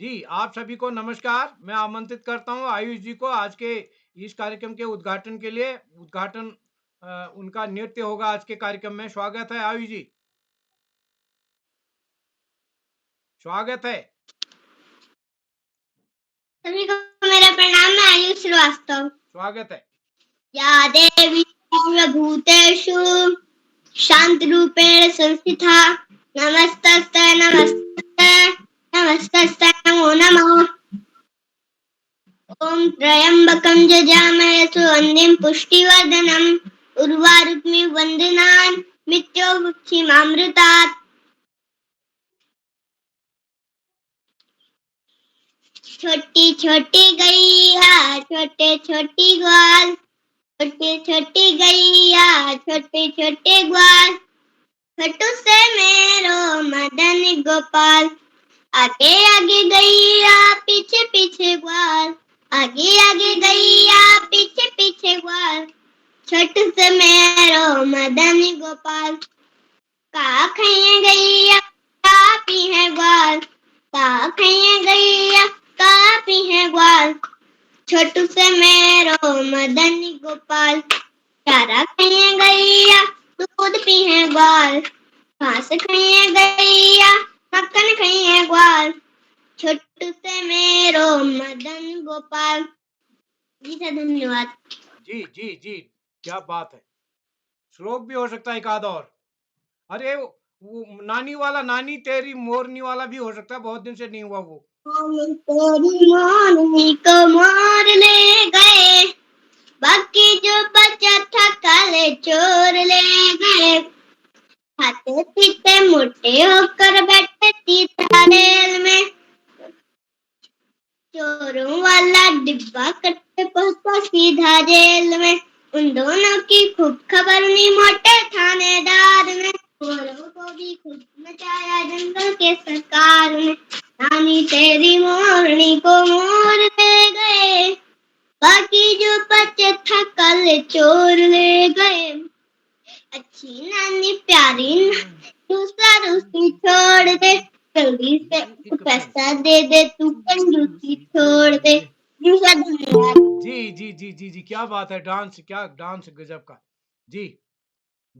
जी, आप सभी को नमस्कार। मैं आमंत्रित करता हूँ आयुष जी को आज के इस कार्यक्रम के उद्घाटन के लिए। उद्घाटन उनका नृत्य होगा आज के कार्यक्रम में। स्वागत है आयुष जी, स्वागत है। सभी को मेरा प्रणाम। मैं आयुष श्रीवास्तव। स्वागत है। या देवी सर्वभूतेषु शांतिरूपेण संस्थिता नमस्तस्यै नमस्तस्यै नमस्तस्यै नमो नमः। ॐ त्र्यम्बकं यजामहे सुगन्धिं पुष्टिवर्धनम् उर्वारुकमिव वन्दनान् मृत्योर्मुक्षीमामृतात्। छोटी छोटी गैया छोटे छोटी ग्वाल, छोटी छोटी गैया छोटे छोटे ग्वाल, छोटू से मेरो मदन गोपाल। आगे आगे गैया पीछे पीछे ग्वाल, आगे आगे गैया पीछे पीछे ग्वाल, छोटू से मेरो मदन गोपाल। का खैया गैया का पी है ग्वाल, का खैया गैया का पी है ग्वाल, छोटू से मेरो मदन गोपाल। चारा खाइए गैया दूध पीए ग्वाल, घास खाइए गैया मक्खन खाइए ग्वाल, छोटू से मेरो मदन गोपाल। जी सर, धन्यवाद। जी जी जी, क्या बात है। श्लोक भी हो सकता है एक आध और। अरे वो नानी वाला, नानी तेरी मोरनी वाला भी हो सकता है, बहुत दिन से नहीं हुआ वो। तेरी मोरनी को मोर ले गए, बाकी जो बचा था काले चोर ले गए। खाते पीते मोटे होकर बैठे सीधा रेल में, चोरों वाला डिब्बा कट्टे पहुंचा सीधा जेल में। उन दोनों की खूब खबर हुई मोटे थानेदार ने, चोरों को भी खूब मचाया जंगल के सरकार ने। नानी तेरी मोरनी को मोर ले गए, बाकी जो बचे था कल चोर ले गए। अच्छी नानी प्यारी दूसरा रूसी छोड़ दे, जल्दी से पैसा दे दे तू कंजूसी छोड़ दे। दूसरा धन्यवाद। जी जी जी जी जी, क्या बात है। डांस, क्या डांस गजब का। जी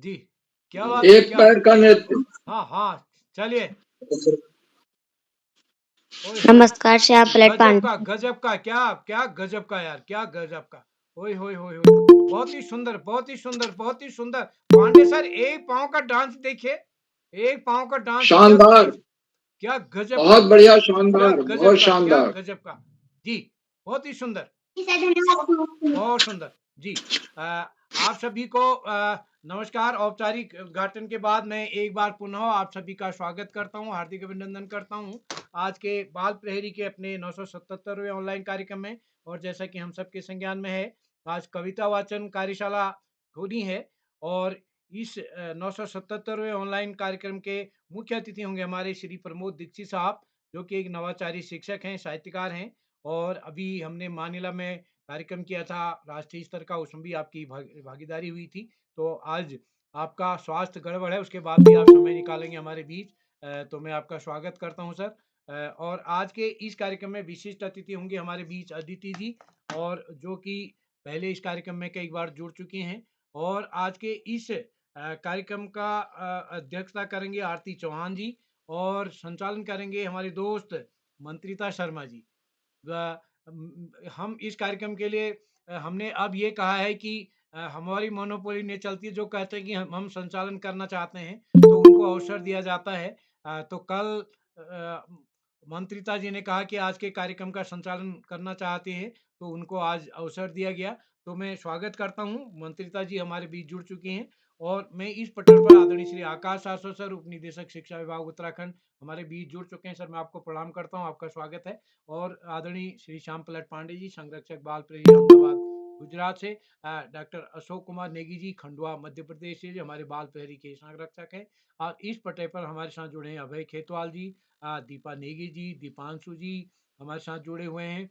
जी, क्या बात है। एक क्या, पैर का नृत्य। हाँ हाँ, चलिए। ओए होए, नमस्कार, श्याम पलट गजब पांडे। का, गजब का, क्या क्या गजब का यार, क्या गजब का। ओए होए होए होए, बहुत ही सुंदर, बहुत ही सुंदर, बहुत ही सुंदर। पांडे सर, एक पाँव का डांस देखिए, एक पाँव का डांस, क्या शानदार, क्या गजब का, बहुत बढ़िया, क्या शानदार, गजब बहुत का, क्या शानदार। गजब का। जी, बहुत ही सुंदर, धन्यवाद। बहुत सुंदर। जी, आप सभी को नमस्कार। औपचारिक उद्घाटन के बाद मैं एक बार पुनः आप सभी का स्वागत करता हूं, हार्दिक अभिनंदन करता हूं आज के बाल प्रहरी के अपने 977वें ऑनलाइन कार्यक्रम में। और जैसा कि हम सबके संज्ञान में है, आज कविता वाचन कार्यशाला होनी है। और इस 977वें ऑनलाइन कार्यक्रम के मुख्य अतिथि होंगे हमारे श्री प्रमोद दीक्षित साहब, जो कि एक नवाचारी शिक्षक हैं, साहित्यकार हैं। और अभी हमने मानिला में कार्यक्रम किया था राष्ट्रीय स्तर का, उसमें भी आपकी भागीदारी हुई थी। तो आज आपका स्वास्थ्य गड़बड़ है, उसके बाद भी आप समय निकालेंगे हमारे बीच, तो मैं आपका स्वागत करता हूं सर। और आज के इस कार्यक्रम में विशिष्ट अतिथि होंगे हमारे बीच अदिति जी, और जो कि पहले इस कार्यक्रम में कई बार जुड़ चुके हैं। और आज के इस कार्यक्रम का अध्यक्षता करेंगे आरती चौहान जी, और संचालन करेंगे हमारे दोस्त मंत्रिता शर्मा जी। हम इस कार्यक्रम के लिए हमने अब ये कहा है कि हमारी मोनोपोली नहीं चलती। जो कहते हैं कि हम संचालन करना चाहते हैं तो उनको अवसर दिया जाता है। तो कल मंत्रिता जी ने कहा कि आज के कार्यक्रम का संचालन करना चाहते हैं, तो उनको आज अवसर दिया गया। तो मैं स्वागत करता हूं, मंत्रिता जी हमारे बीच जुड़ चुकी हैं। और मैं इस पटल पर आदरणीय श्री आकाश आसो सर, उप निदेशक शिक्षा विभाग उत्तराखंड, हमारे बीच जुड़ चुके हैं। सर, मैं आपको प्रणाम करता हूं, आपका स्वागत है। और आदरणीय श्री श्याम पलट पांडे जी, संरक्षक बाल प्रहरी अहमदाबाद गुजरात से। डॉक्टर अशोक कुमार नेगी जी, खंडवा मध्य प्रदेश से, जो हमारे बाल प्रहरी के संरक्षक हैं। और इस पटे पर हमारे साथ जुड़े हैं अभय खेतवाल जी, दीपा नेगी जी, दीपांशु जी हमारे साथ जुड़े हुए हैं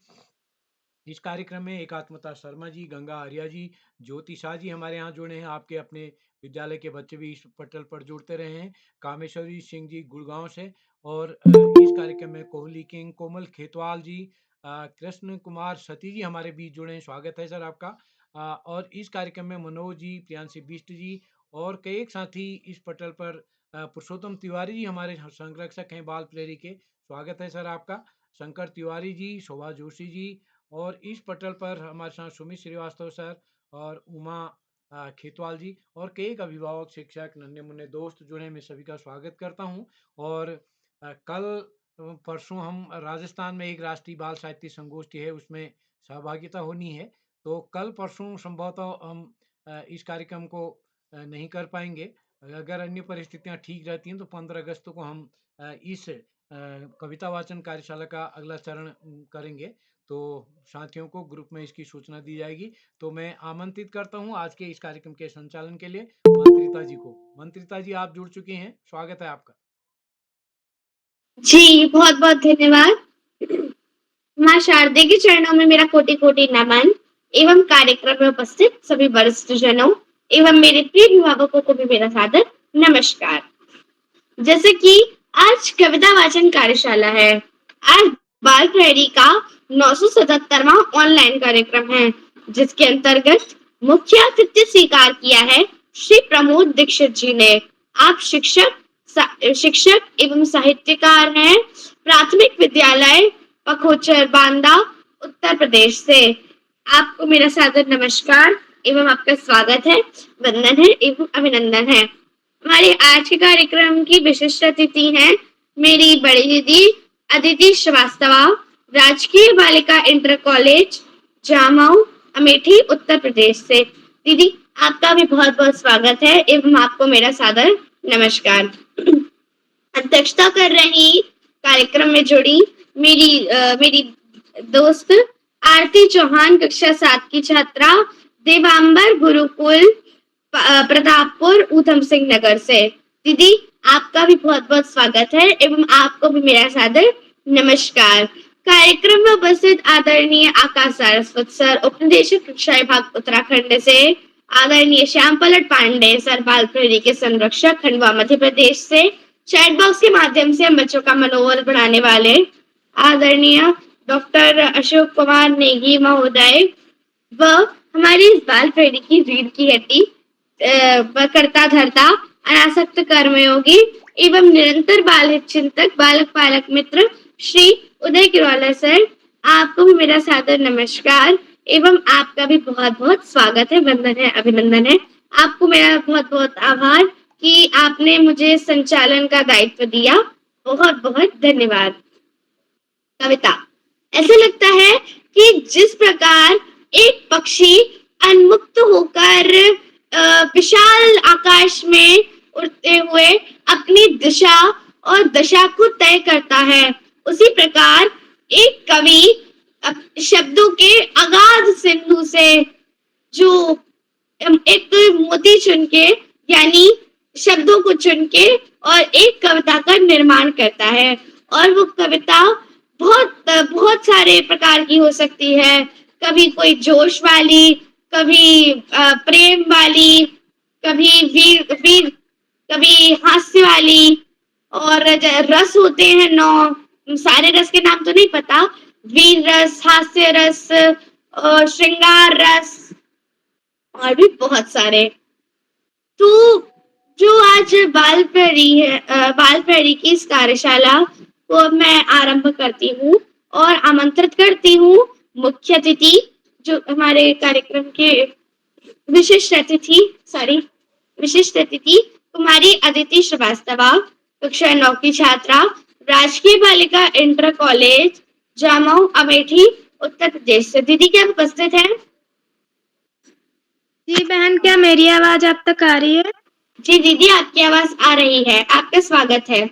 इस कार्यक्रम में। एकात्मता शर्मा जी, गंगा आर्या जी, ज्योति शाह जी हमारे यहाँ जुड़े हैं। आपके अपने विद्यालय के बच्चे भी इस पटल पर जुड़ते रहे हैं। कामेश्वरी सिंह जी गुड़गांव से, और इस कार्यक्रम में कोहली किंग, कोमल खेतवाल जी, कृष्ण कुमार सती जी हमारे बीच जुड़े हैं। स्वागत है सर आपका। और इस कार्यक्रम में मनोज जी, प्रियांशी बिष्ट जी और कई एक साथी इस पटल पर, पुरुषोत्तम तिवारी जी हमारे संरक्षक हैं बाल प्रेरी के। स्वागत है सर आपका। शंकर तिवारी जी, शोभा जोशी जी और इस पटल पर हमारे साथ सुमित श्रीवास्तव सर और उमा खेतवाल जी और कई एक अभिभावक, शिक्षक, नन्हे मुन्ने दोस्त जुड़े। मैं सभी का स्वागत करता हूं। और कल परसों हम राजस्थान में एक राष्ट्रीय बाल साहित्य संगोष्ठी है, उसमें सहभागिता होनी है। तो कल परसों संभवतः हम इस कार्यक्रम को नहीं कर पाएंगे। अगर अन्य परिस्थितियां ठीक रहती हैं तो 15 अगस्त को हम इस कविता वाचन कार्यशाला का अगला चरण करेंगे। तो साथियों को ग्रुप में इसकी सूचना दी जाएगी। तो मैं आमंत्रित करता हूं आज के इस कार्यक्रम के संचालन के लिए मंत्रिता जी को। मंत्रिता जी आप जुड़ चुकी हैं, स्वागत है आपका। जी बहुत बहुत धन्यवाद। माँ शारदे के चरणों में मेरा कोटि कोटि नमन एवं कार्यक्रम में उपस्थित सभी वरिष्ठ जनों एवं मेरे प्रिय अभिभावकों को भी मेरा सादर नमस्कार। जैसे कि आज कविता वाचन कार्यशाला है, आज बाल प्रहरी का 977वां ऑनलाइन कार्यक्रम है, जिसके अंतर्गत मुख्य अतिथि स्वीकार किया है श्री प्रमोद दीक्षित जी ने। आप शिक्षक एवं साहित्यकार हैं, प्राथमिक विद्यालय पखोचर बांदा उत्तर प्रदेश से। आपको मेरा सादर नमस्कार एवं आपका स्वागत है, वंदन है एवं अभिनंदन है। हमारे आज के कार्यक्रम की विशिष्ट अतिथि हैं मेरी बड़ी दीदी अदिति श्रीवास्तवा, राजकीय बालिका इंटर कॉलेज जामऊ अमेठी उत्तर प्रदेश से। दीदी आपका भी बहुत बहुत स्वागत है एवं आपको मेरा सादर नमस्कार। अध्यक्षता कर रही कार्यक्रम में जुड़ी मेरी दोस्त आरती चौहान, कक्षा 7 की छात्रा, देवांबर गुरुकुल प्रतापपुर ऊधम सिंह नगर से। दीदी आपका भी बहुत बहुत स्वागत है एवं आपको भी मेरा सादर नमस्कार। कार्यक्रम में उपस्थित आदरणीय आकाश सारस्वत सर, उपनिदेशक शिक्षा विभाग उत्तराखंड से, आदरणीय श्याम पलट पांडे सर, बाल प्रहरी के संरक्षक खंडवा मध्य प्रदेश से, चैट बॉक्स के माध्यम से हम बच्चों का मनोबल बढ़ाने वाले आदरणीय डॉक्टर अशोक कुमार नेगी महोदय व हमारी इस बाल प्रहरी की रीढ़ की हड्डी, करता धरता अनासक्त कर्मयोगी एवं निरंतर बाल हित चिंतक, बालक पालक मित्र श्री उदय किरवाला सर, आपको भी मेरा सादर नमस्कार एवं आपका भी बहुत बहुत स्वागत है, वंदन है, अभिनंदन है। आपको मेरा बहुत बहुत आभार कि आपने मुझे संचालन का दायित्व दिया, बहुत बहुत धन्यवाद। कविता, ऐसा लगता है कि जिस प्रकार एक पक्षी उन्मुक्त होकर विशाल आकाश में उड़ते हुए अपनी दिशा और दशा को तय करता है, उसी प्रकार एक कवि शब्दों के अगाध सिंधु से जो एक मोती चुन के, यानी शब्दों को चुन के और एक कविता का निर्माण करता है। और वो कविता बहुत सारे प्रकार की हो सकती है, कभी कोई जोश वाली, कभी प्रेम वाली, कभी वीर कभी हास्य वाली, और रस होते हैं 9, सारे रस के नाम तो नहीं पता, वीर रस, हास्य रस और श्रृंगार रस और भी बहुत सारे। तो जो आज बाल प्रहरी की इस कार्यशाला को मैं आरंभ करती हूँ और आमंत्रित करती हूँ मुख्य अतिथि, जो हमारे कार्यक्रम के विशिष्ट अतिथि कुमारी अदिति श्रीवास्तवा, कक्षा 9 की छात्रा, राजकीय बालिका इंटर कॉलेज जामऊ अमेठी उत्तर प्रदेश से। दीदी क्या उपस्थित है? जी बहन, क्या मेरी आवाज आप तक आ रही है? जी दीदी आपकी आवाज आ रही है, आपका स्वागत है।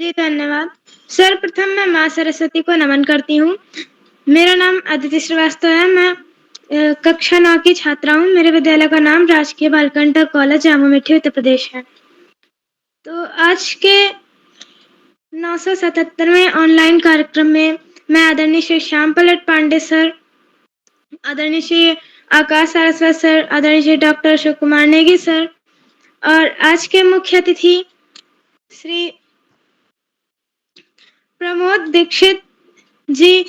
जी धन्यवाद। सर्वप्रथम मैं माँ सरस्वती को नमन करती हूँ। मेरा नाम अदिति श्रीवास्तव है, मैं कक्षा 9 की छात्रा हूँ। मेरे विद्यालय का नाम राजकीय बालिका इंटर कॉलेज जामू अमेठी उत्तर प्रदेश है। तो आज के 977वें ऑनलाइन कार्यक्रम में मैं आदरणीय श्री श्याम पलट पांडे सर, आदरणीय श्री आकाश सारस्वत सर, आदरणीय श्री डॉक्टर अशोक कुमार नेगी सर और आज के मुख्य अतिथि श्री प्रमोद दीक्षित जी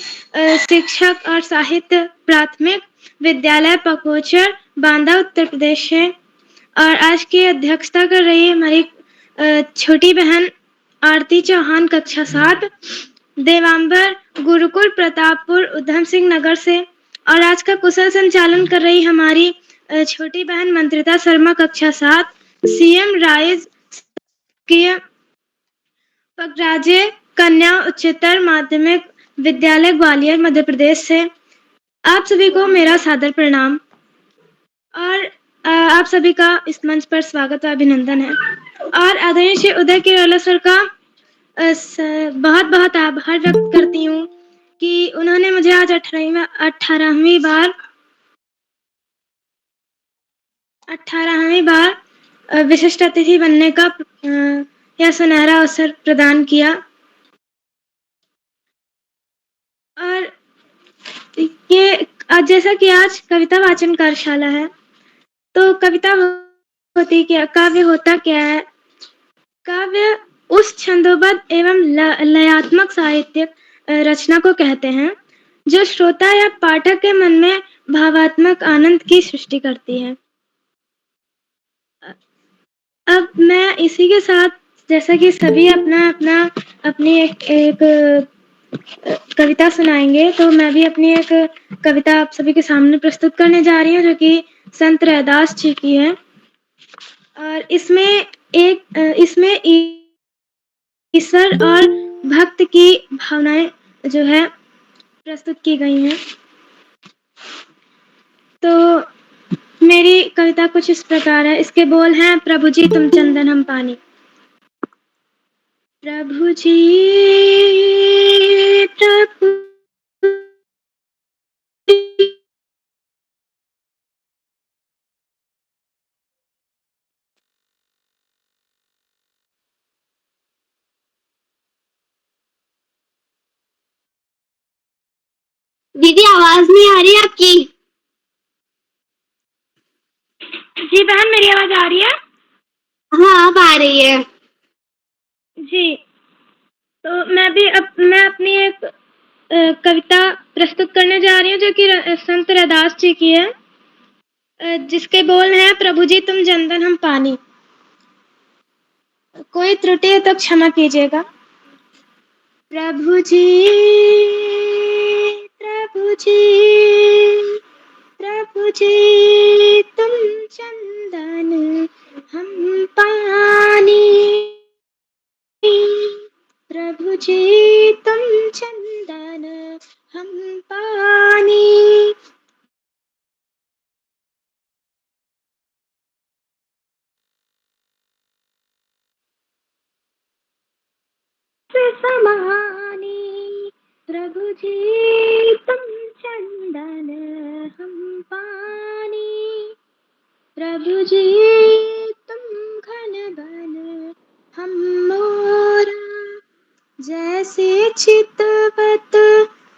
शिक्षक और साहित्य प्राथमिक विद्यालय पकोचर बांदा उत्तर प्रदेश है। और आज की अध्यक्षता कर रही है हमारी छोटी बहन आरती चौहान कक्षा 7 देवांबर गुरुकुल प्रतापपुर उधम सिंह नगर से। और आज का कुशल संचालन कर रही हमारी छोटी बहन मंत्रिता शर्मा कक्षा 7 सीएम राइज पगराजे कन्या उच्चतर माध्यमिक विद्यालय ग्वालियर मध्य प्रदेश से। आप सभी को मेरा सादर प्रणाम और आप सभी का इस मंच पर स्वागत और अभिनंदन है। और आदरणीय श्री उदय किरोला सर का बहुत बहुत आभार व्यक्त करती हूँ कि उन्होंने मुझे आज 18वीं बार विशिष्ट अतिथि बनने का यह सुनहरा अवसर प्रदान किया। और ये जैसा कि आज कविता वाचन कार्यशाला है, तो कविता होती क्या, काव्य होता क्या है? काव्य उस छंदोबद्ध एवं लयात्मक साहित्यिक रचना को कहते हैं जो श्रोता या पाठक के मन में भावात्मक आनंद की सृष्टि करती है। अब मैं इसी के साथ, जैसा कि सभी अपनी एक कविता सुनाएंगे, तो मैं भी अपनी एक कविता आप सभी के सामने प्रस्तुत करने जा रही हूँ जो कि संत रैदास जी की है। और इसमें ईश्वर और भक्त की भावनाएं जो है प्रस्तुत की गई हैं। तो मेरी कविता कुछ इस प्रकार है। इसके बोल हैं, प्रभु जी तुम चंदन हम पानी। प्रभु जी प्रभु दीदी आवाज नहीं आ रही आपकी। जी बहन, मेरी आवाज आ रही है? हाँ अब आ रही है जी। तो मैं अपनी एक कविता प्रस्तुत करने जा रही हूँ जो कि संत रैदास जी की है, जिसके बोल हैं, प्रभु जी तुम चंदन हम पानी। कोई त्रुटि है तो क्षमा कीजिएगा। प्रभु जी तुम चंदन हम पानी। प्रभु जी तुम चंदन हम पानी। समानी प्रभु जी तुम चंदन हम पानी। प्रभु जी तुम घन बन हम मोरा। जैसे चितवत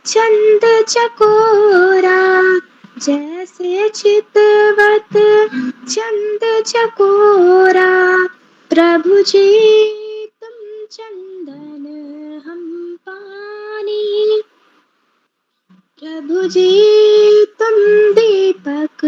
चंद चकोरा, जैसे चितवत चंद चकोरा। प्रभु जी तुम चंदन हम पानी। प्रभु जी तुम दीपक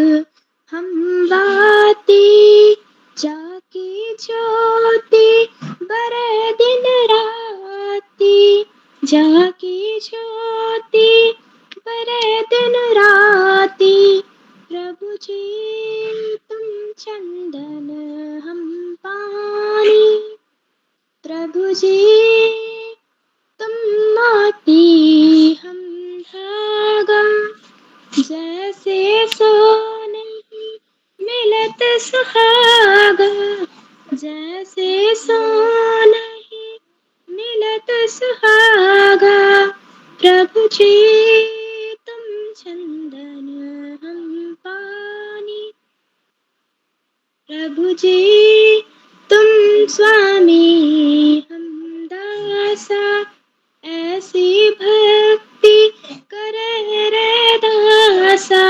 हम बाती। जाकी ज्योति बरे दिन राती। जाकी ज्योति बरे दिन राती। प्रभु जी तुम चंदन हम पानी। प्रभु जी तुम मोती हम धागा। जैसे सोने मिलत सुहागा। जैसे सोने मिलत सुहागा। प्रभु जी तुम चंदन हम पानी। प्रभु जी तुम स्वामी हम दासा। ऐसी भक्ति करे रे दासा।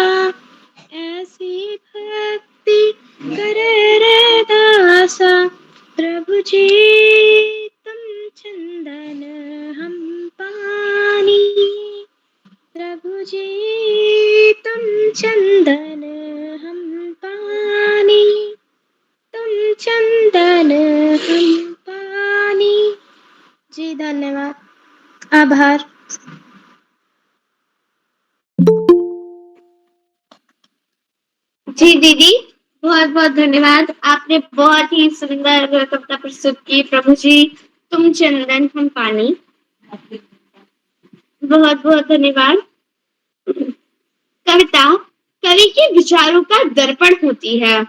ऐसी भक्ति करे रे दासा। प्रभु जी तुम चंदन हम जी धन्यवाद। आभार। जी दीदी, बहुत बहुत धन्यवाद। आपने बहुत ही सुंदर कविता प्रस्तुत की। प्रभु जी तुम चंदन हम पानी। बहुत बहुत धन्यवाद। कविता कवि के विचारों का दर्पण होती है।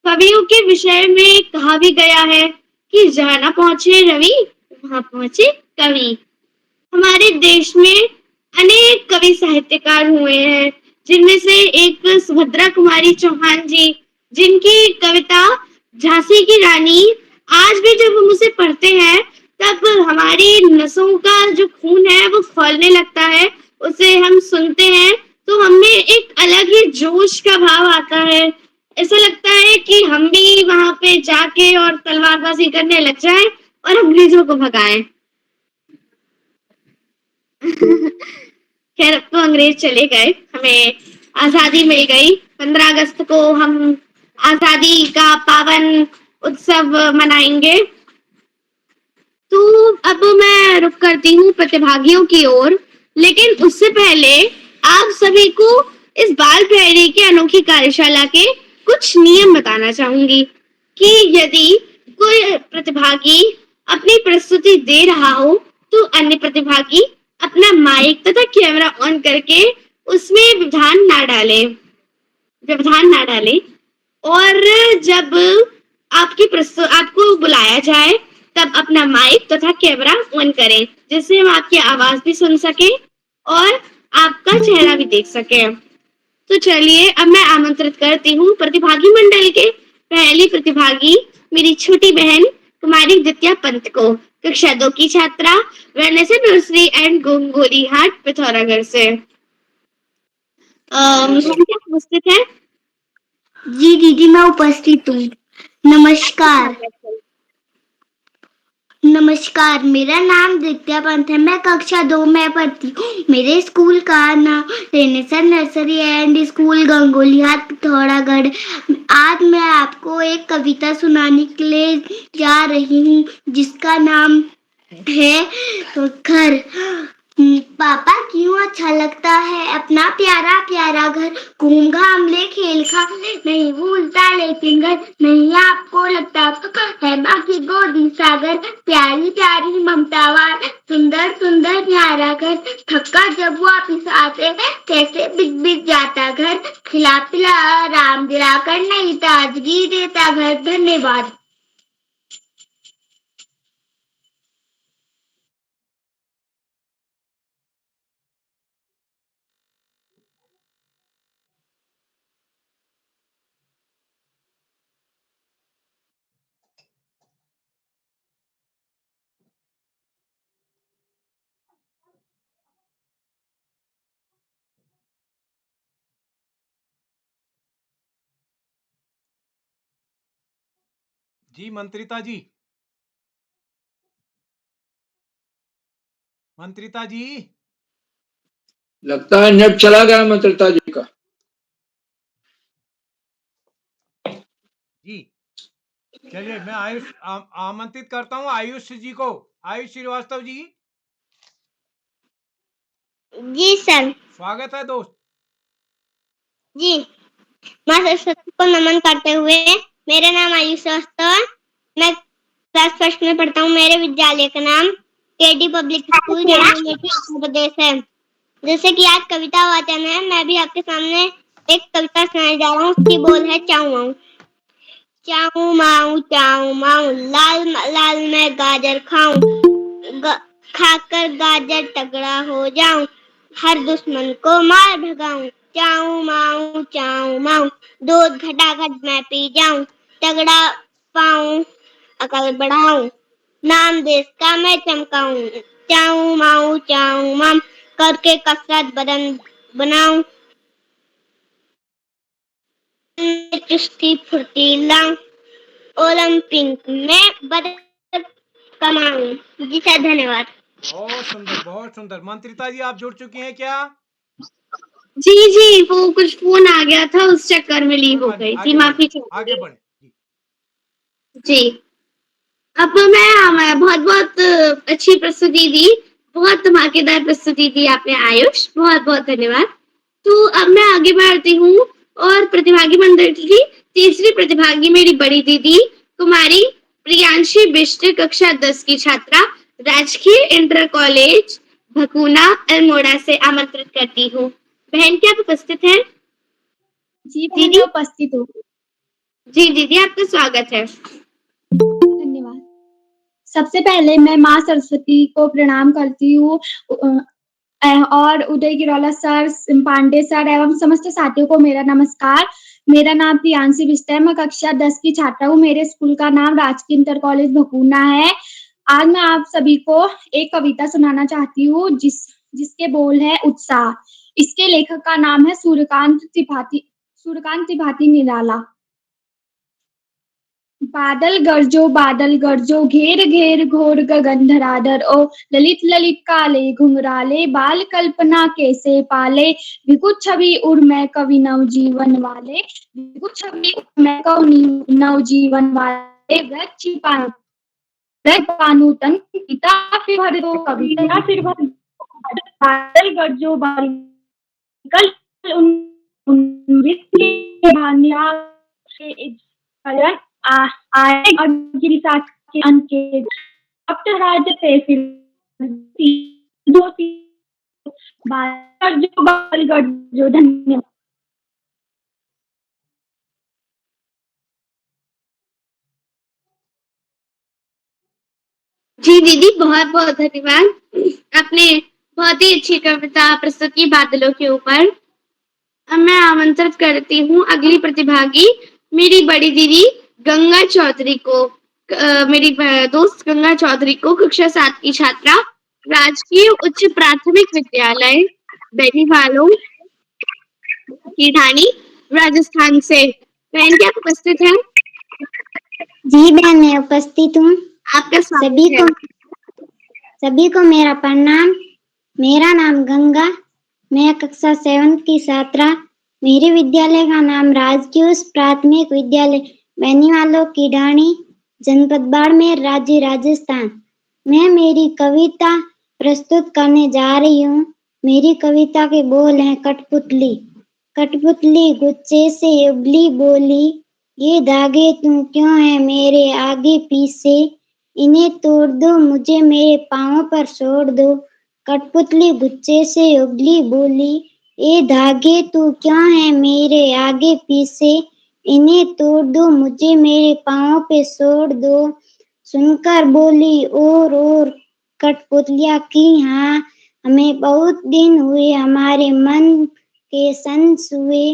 कवियों के विषय में कहा भी गया है कि जहाँ न पहुंचे रवि वहां पहुंचे कवि। हमारे देश में अनेक कवि साहित्यकार हुए हैं, जिनमें से एक सुभद्रा कुमारी चौहान जी, जिनकी कविता झांसी की रानी आज भी जब हम उसे पढ़ते हैं तब हमारी नसों का जो खून है वो खौलने लगता है। उसे हम सुनते हैं तो हमें एक अलग ही जोश का भाव आता है। ऐसा लगता है कि हम भी वहां पे जाके और तलवारबाजी करने लग जाएं और अंग्रेजों को भगाएं। खैर अब तो अंग्रेज चले गए, हमें आजादी मिल गई। 15 अगस्त को हम आजादी का पावन उत्सव मनाएंगे। तो अब मैं रुक करती हूँ प्रतिभागियों की ओर, लेकिन उससे पहले आप सभी को इस बाल प्रहरी की अनोखी कार्यशाला के कुछ नियम बताना चाहूंगी कि यदि कोई प्रतिभागी अपनी प्रस्तुति दे रहा हो तो अन्य प्रतिभागी अपना माइक तथा कैमरा ऑन करके उसमें व्यवधान ना डालें और जब आपको बुलाया जाए तब अपना माइक तथा कैमरा ऑन करें, जिससे हम आपकी आवाज भी सुन सके और आपका चेहरा भी देख सके। तो चलिए अब मैं आमंत्रित करती हूँ प्रतिभागी मंडल के पहली प्रतिभागी मेरी छोटी बहन कुमारी दित्या पंत को, कक्षा 2 की छात्रा वेनेसन नर्सरी एंड गोंगोली हाट पिथौरागढ़ से। क्या उपस्थित है? जी दीदी मैं उपस्थित हूँ। नमस्कार। नमस्कार, मेरा नाम दित्या पंत है। मैं कक्षा 2 में पढ़ती हूँ। मेरे स्कूल का नाम Renaissance nursery and school Gangolihat Pithoragarh. आज मैं आपको एक कविता सुनाने के लिए जा रही हूँ जिसका नाम है घर। पापा क्यों अच्छा लगता है अपना प्यारा प्यारा घर, घूम घाम ले खेल खा नहीं भूलता लेकिन घर नहीं आपको लगता है बाकी गोदी सागर, प्यारी प्यारी ममता वाला सुंदर सुंदर प्यारा घर, थक्का जब वापिस आते कैसे बिक बिक जाता घर, खिला पिला आराम दिलाकर नहीं ताजगी देता घर। धन्यवाद। जी मंत्रिता जी, मंत्रिता जी। लगता है नेट चला गया मंत्रिता जी का। जी चलिए मैं आयुष आमंत्रित करता हूँ आयुष जी को। आयुष श्रीवास्तव जी। जी सर। स्वागत है दोस्त। जी माँ सरस्वती को नमन करते हुए, मेरा नाम आयुष श्रीवास्तव है। मैं क्लास फर्स्ट में पढ़ता हूँ। मेरे विद्यालय का नाम KD public school Uttar Pradesh है। जैसे कि आज कविता वाचन है, मैं भी आपके सामने एक कविता सुनाने जा रहा हूँ। उसकी बोल है चाऊ माऊ। चाऊ माऊ लाल लाल मैं गाजर खाऊं, खाकर गाजर तगड़ा हो जाऊं, हर दुश्मन को मार भगाऊं। चाऊ माऊ दूध घटाघट मैं पी जाऊं, तगड़ा पाऊं अकल बढ़ाऊं, नाम देश का मैं चमकाऊं। चाऊ माऊ करके कसरत बदन बनाऊं, चुस्ती फुर्तीला ओलंपिक में पदक कमाऊं। जी सर धन्यवाद। बहुत सुंदर बहुत सुंदर। मंत्रिता जी आप जुड़ चुकी हैं क्या? जी वो कुछ फोन आ गया था, उस चक्कर में लीव हो गई थी, माफी आगे बढ़े जी। अब मैं बहुत बहुत अच्छी प्रस्तुति दी, बहुत धमाकेदार प्रस्तुति दी आपने आयुष, बहुत बहुत धन्यवाद। तो अब मैं आगे बढ़ती हूँ और प्रतिभागी मंडल की तीसरी प्रतिभागी मेरी बड़ी दीदी कुमारी प्रियांशी बिष्ट, कक्षा 10 की छात्रा, राजकीय इंटर कॉलेज भकूना अल्मोड़ा से आमंत्रित करती हूँ। बहन क्या आप उपस्थित हैं? जी दीदी? मैं उपस्थित हूँ। जी दीदी आपका स्वागत है। धन्यवाद। सबसे पहले मैं माँ सरस्वती को प्रणाम करती हूँ और उदय गिरोला सर, पांडे सर एवं समस्त साथियों को मेरा नमस्कार। मेरा नाम प्रियांशी बिष्ट है, मैं कक्षा 10 की छात्रा हूँ। मेरे स्कूल का नाम राजकीय इंटर कॉलेज भकूना है। आज मैं आप सभी को एक कविता सुनाना चाहती हूँ जिसके बोल है उत्साह। इसके लेखक का नाम है सूर्यकांत त्रिपाठी निराला। बादल गरजो घेर घेर घोर गगन धराधर ओ ललित ललित काले घुंघराले बाल कल्पना कैसे पाले विकुट छवि उर्मय कवि नवजीवन वाले विकुट छवि उर्मय कवि नवजीवन वाले पानु तन पिता फिर भर दो कविता फिर भर बादल गरजो कल आए और गिरिसा के अंके डॉक्टर राज से फिर दो जो धन्यवाद। जी दीदी बहुत बहुत धन्यवाद, आपने बहुत ही अच्छी कविता प्रस्तुत की बादलों के ऊपर। अब मैं आमंत्रित करती हूँ अगली प्रतिभागी मेरी बड़ी दीदी गंगा चौधरी को, मेरी दोस्त गंगा चौधरी को, कक्षा 7 की छात्रा, राजकीय उच्च प्राथमिक विद्यालय बेनीवालों की ढाणी राजस्थान से। बहन क्या आप उपस्थित हैं? जी बहन मैं उपस्थित हूँ। आपका स्वागत है। सभी को मेरा प्रणाम। मेरा नाम गंगा, मैं कक्षा 7 की छात्रा। मेरे विद्यालय का नाम राजकीय उच्च प्राथमिक विद्यालय बेनीवालों की ढाणी, जनपद बाड़मेर, राज्य राजस्थान। मैं मेरी कविता प्रस्तुत करने जा रही हूँ। मेरी कविता के बोल हैं कठपुतली। कठपुतली गुस्से से उबली बोली, ये धागे तुम क्यों है मेरे आगे पीछे, इन्हें तोड़ दो मुझे मेरे पाँव पर छोड़ दो। कठपुतली गुस्से से उबली बोली, ये धागे तू क्यों है मेरे आगे पीछे, इन्हें तोड़ दो मुझे मेरे पाँव पे छोड़ दो। सुनकर बोली और कठपुतलियाँ की हाँ, हमें बहुत दिन हुए हमारे मन के संस हुए,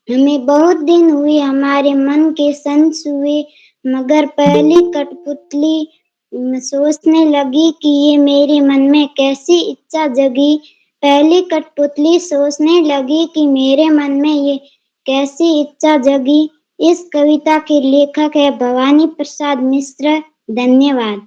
हमें बहुत दिन हुए हमारे मन के संस हुए। मगर पहली कठपुतली सोचने लगी कि ये मेरे मन में कैसी इच्छा जगी। पहली कठपुतली सोचने लगी कि मेरे मन में ये कैसी इच्छा जगी। इस कविता के लेखक है भवानी प्रसाद मिश्र। धन्यवाद।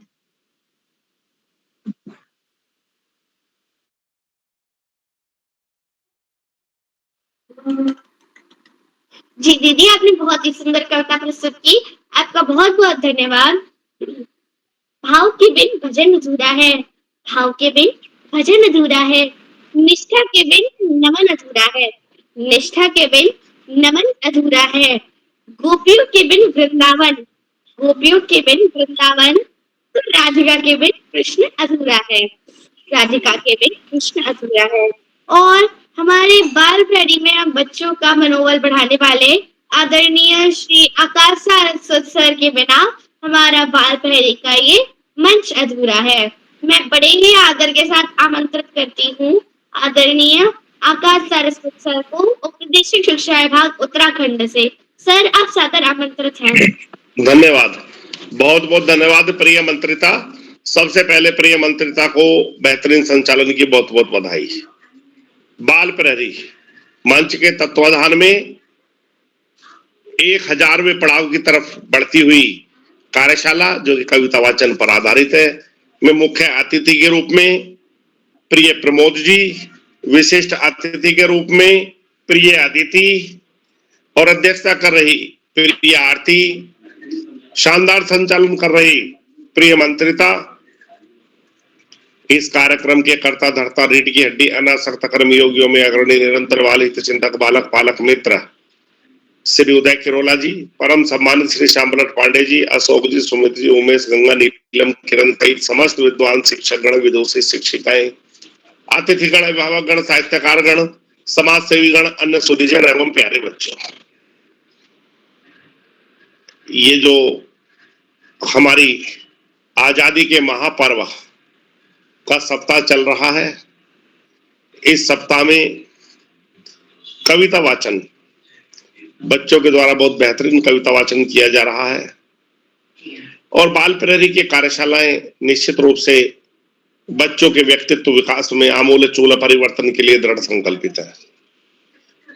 जी दीदी आपने बहुत ही सुंदर कविता प्रस्तुत की, आपका बहुत बहुत धन्यवाद। भाव के बिन भजन अधूरा है, भाव के बिन भजन अधूरा है, निष्ठा के बिन नमन अधूरा है, निष्ठा के बिन नमन अधूरा है। गोपियों के बिन वृंदावन, गोपियों के बिन वृंदावन, तो राधिका के बिन कृष्ण अधूरा है, राधिका के बिन कृष्ण अधूरा है। और हमारे बाल प्रहरी में हम बच्चों का मनोबल बढ़ाने वाले आदरणीय श्री आकाश सर के बिना हमारा बाल प्रहरी का ये मंच अधूरा है। मैं बड़े ही आदर के साथ आमंत्रित करती हूँ आदरणीय आकाश सरस्वती सर को, उपनिदेशक शिक्षा विभाग उत्तराखंड से। सर आप सादर आमंत्रित हैं। धन्यवाद, बहुत बहुत धन्यवाद प्रिय मंत्रिता। सबसे पहले प्रिय मंत्रिता को बेहतरीन संचालन की बहुत बहुत बधाई। बाल प्रहरी मंच के तत्वाधान में 1000वें पड़ाव की तरफ बढ़ती हुई कार्यशाला जो कि कविता वाचन पर आधारित है, मैं मुख्य अतिथि के रूप में प्रिय प्रमोद जी, विशिष्ट अतिथि के रूप में प्रिय अदिति और अध्यक्षता कर रही प्रिय आरती, शानदार संचालन कर रही प्रिय मंत्रिता, इस कार्यक्रम के कर्ता धर्ता रीढ़ की हड्डी अनासक्त कर्मयोगियों में अग्रणी निरंतर बाल हित चिंतक बालक पालक मित्र श्री उदय किरोला जी, परम सम्मानित श्री श्यामलट पांडे जी, अशोक जी, सुमित जी, उमेश, गंगा, नीलम, किरण सहित समस्त विद्वान शिक्षक गण, विदुषी शिक्षिकाएं, अतिथिगण, अभिभावक गण, साहित्यकार गण, समाज सेवी गण, अन्य सुधीजन एवं प्यारे बच्चों, ये जो हमारी आजादी के महापर्व का सप्ताह चल रहा है, इस सप्ताह में कविता वाचन बच्चों के द्वारा बहुत बेहतरीन कविता वाचन किया जा रहा है और बाल प्रहरी की कार्यशालाएं निश्चित रूप से बच्चों के व्यक्तित्व विकास में आमूल चूल परिवर्तन के लिए दृढ़ संकल्पित है।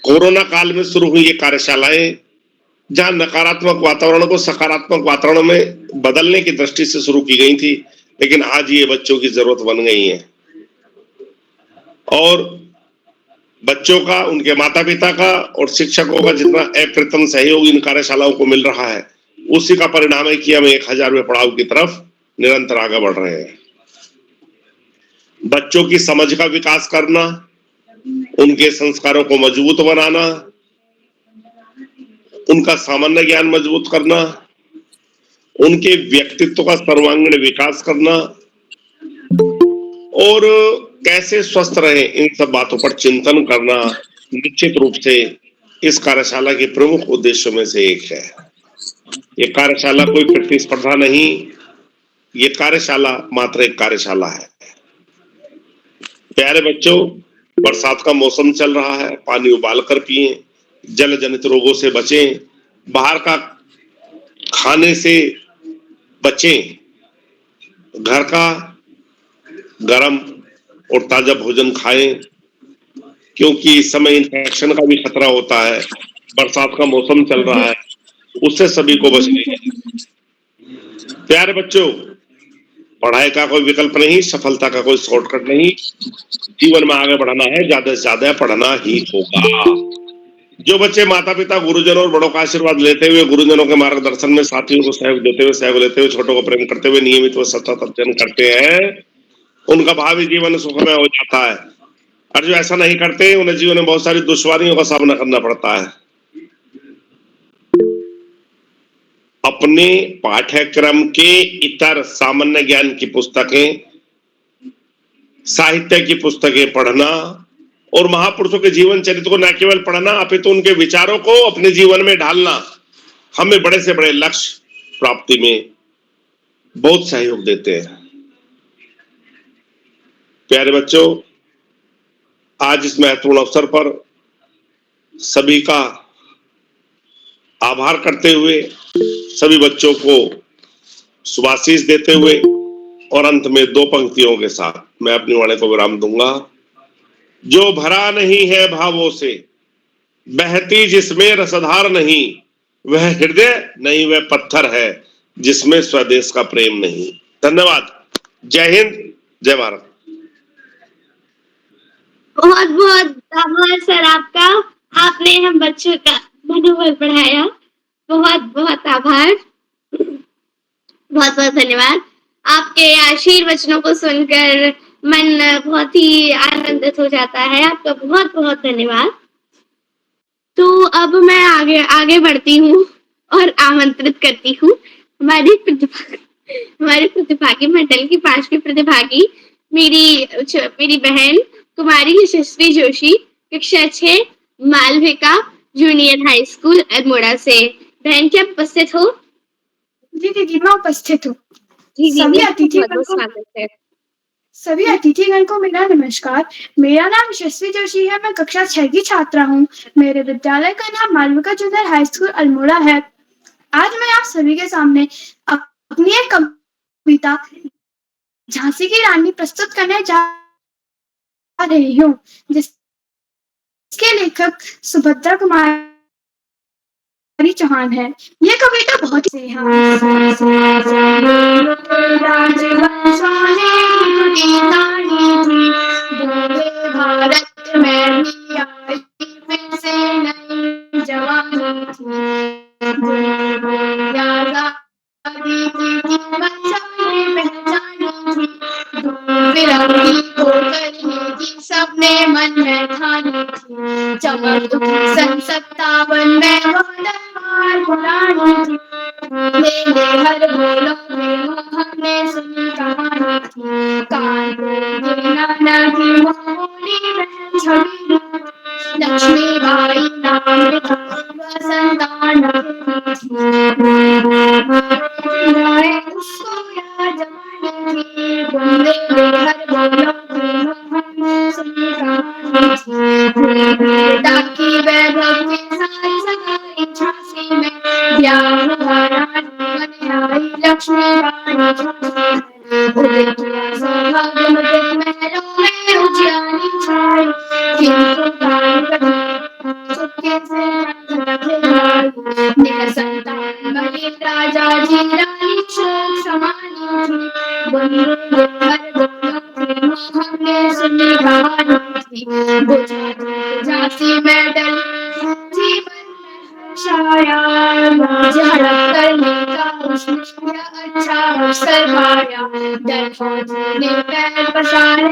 कोरोना काल में शुरू हुई ये कार्यशालाएं जहां नकारात्मक वातावरण को सकारात्मक वातावरण में बदलने की दृष्टि से शुरू की गई थी, लेकिन आज ये बच्चों की जरूरत बन गई है और बच्चों का, उनके माता पिता का और शिक्षकों का जितना अप्रतिम सहयोग इन कार्यशालाओं को मिल रहा है, उसी का परिणाम है कि हम 1000वें पड़ाव की तरफ निरंतर आगे बढ़ रहे हैं। बच्चों की समझ का विकास करना, उनके संस्कारों को मजबूत बनाना, उनका सामान्य ज्ञान मजबूत करना, उनके व्यक्तित्व का सर्वांगीण विकास करना और कैसे स्वस्थ रहे, इन सब बातों पर चिंतन करना निश्चित रूप से इस कार्यशाला के प्रमुख उद्देश्यों में से एक है। ये कार्यशाला कोई प्रतिस्पर्धा नहीं, ये कार्यशाला मात्र एक कार्यशाला है। प्यारे बच्चों, बरसात का मौसम चल रहा है, पानी उबाल कर पिए, जल जनित रोगों से बचें, बाहर का खाने से बचें, घर का गरम और ताजा भोजन खाएं, क्योंकि इस समय इन्फेक्शन का भी खतरा होता है। बरसात का मौसम चल रहा है, उससे सभी को बचने हैं। प्यारे बच्चों, पढ़ाई का कोई विकल्प नहीं, सफलता का कोई शॉर्टकट नहीं, जीवन में आगे बढ़ना है, ज्यादा से ज्यादा पढ़ना ही होगा। जो बच्चे माता पिता गुरुजनों और बड़ों का आशीर्वाद लेते हुए, गुरुजनों के मार्गदर्शन में साथियों को सहयोग देते हुए, सहयोग लेते हुए, छोटों को प्रेम करते हुए नियमित व सतत अध्ययन करते हैं, उनका भावी जीवन सुखमय हो जाता है। और जो ऐसा नहीं करते, उन्हें जीवन में बहुत सारी दुश्वारियों का सामना करना पड़ता है। अपने पाठ्यक्रम के इतर सामान्य ज्ञान की पुस्तकें, साहित्य की पुस्तकें पढ़ना और महापुरुषों के जीवन चरित्र को न केवल पढ़ना, अपितु उनके विचारों को अपने जीवन में ढालना हमें बड़े से बड़े लक्ष्य प्राप्ति में बहुत सहयोग देते हैं। प्यारे बच्चों, आज इस महत्वपूर्ण अवसर पर सभी का आभार करते हुए, सभी बच्चों को शुभाशीष देते हुए और अंत में 2 पंक्तियों के साथ मैं अपनी वाणी को विराम दूंगा। जो भरा नहीं है भावों से, बहती जिसमें रसधार नहीं, वह हृदय नहीं, वह पत्थर है जिसमें स्वदेश का प्रेम नहीं। धन्यवाद। जय हिंद, जय भारत। बहुत बहुत आभार सर आपका, आपने हम बच्चों का मनोबल बढ़ाया। बहुत बहुत आभार, बहुत बहुत धन्यवाद। आपके आशीर्वचनों को सुनकर मन बहुत ही आनंदित हो जाता है। आपका बहुत बहुत धन्यवाद। तो अब मैं आगे बढ़ती हूँ और आमंत्रित करती हूँ हमारे प्रतिभागी मंडल की 5वीं प्रतिभागी मेरी बहन कुमारी यशस्वी जोशी, कक्षा 6, Malvika junior high school Almora से। बहन क्या उपस्थित हो? जी दीदी, मैं उपस्थित हूँ। सभी अतिथिगण को मेरा नमस्कार। मेरा नाम यशस्वी जोशी है, मैं कक्षा 6 की छात्रा हूँ। मेरे विद्यालय का नाम Malvika junior high school Almora है। आज मैं आप सभी के सामने अपनी एक कविता झांसी की रानी प्रस्तुत करने जा रही हूँ, जिसके लेखक सुभद्रा कुमारी चौहान है। ये कविता बहुत ही भारत में फिर से नई जवानी तिरंगी को करने की सबने मन में ठानी थी। चमक उठी सन 57 में वो तलवार बुलानी थी। मेरे हर बोलों में वो हमने सुनी कहानी थी। कानपुर नाना की वो बोली बहन छवि लक्ष्मीबाई नाम लिखा संतान उसको याद जमाने की बंदे हर बोलों की हमने सुनी कहानी थी। बेटा की वैभव के साथ सगाई झांसी में ब्याह हुआ रानी बन आई लक्ष्मीबाई उदित हुआ सौभाग्य मुदित महलों में उजियारी छाई। किंतु चुपके से मेरा संतान बने राजा जी रानी शोक समानी थी। बंधु हर दोनों की हमने सुनी कहानी थी। बुझा झांसी में डल जीवन छाया झड़प करने का उसने अच्छा अवसर पाया। डर फौजी ने पैर पसारे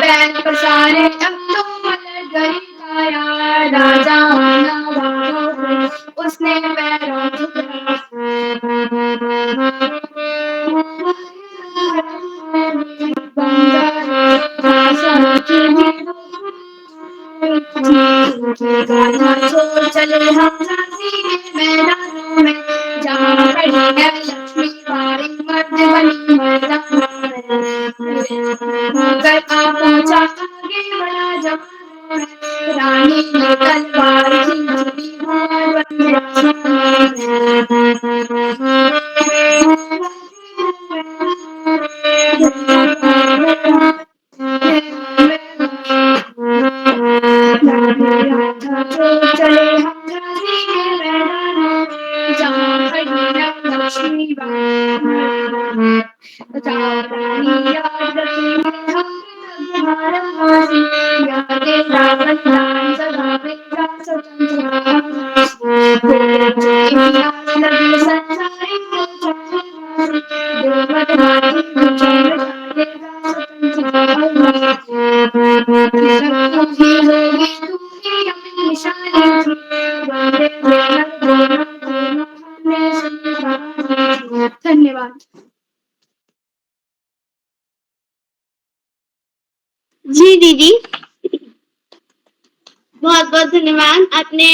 पैर पसारे अब तो पलट गई काया। राजा आना वालों उसने पैरों ठुकरा चले हम झांसी के मैदानों में जहाँ खड़ी है लक्ष्मीबाई मर्द बनी मैदानों में। कर आ पहुंचा आगे बड़ा जवान रानी ने तलवार खींची चले हम झांसी के मैदानों में जहाँ खड़ी है लक्ष्मीबाई रानी याद रखी हम तुम्हारा हासी यादें रावण दान सदावेगा स्वतंत्रता इतिहास लगे सच्चाई को देवत माटी विजय जाएगा स्वतंत्रता तू ही होगी तू ही अपनी निशानी थी। वंदे मातरम दोनों तीनों हमने सुनी कहानी थी। धन्यवाद। जी दीदी, बहुत बहुत धन्यवाद। आपने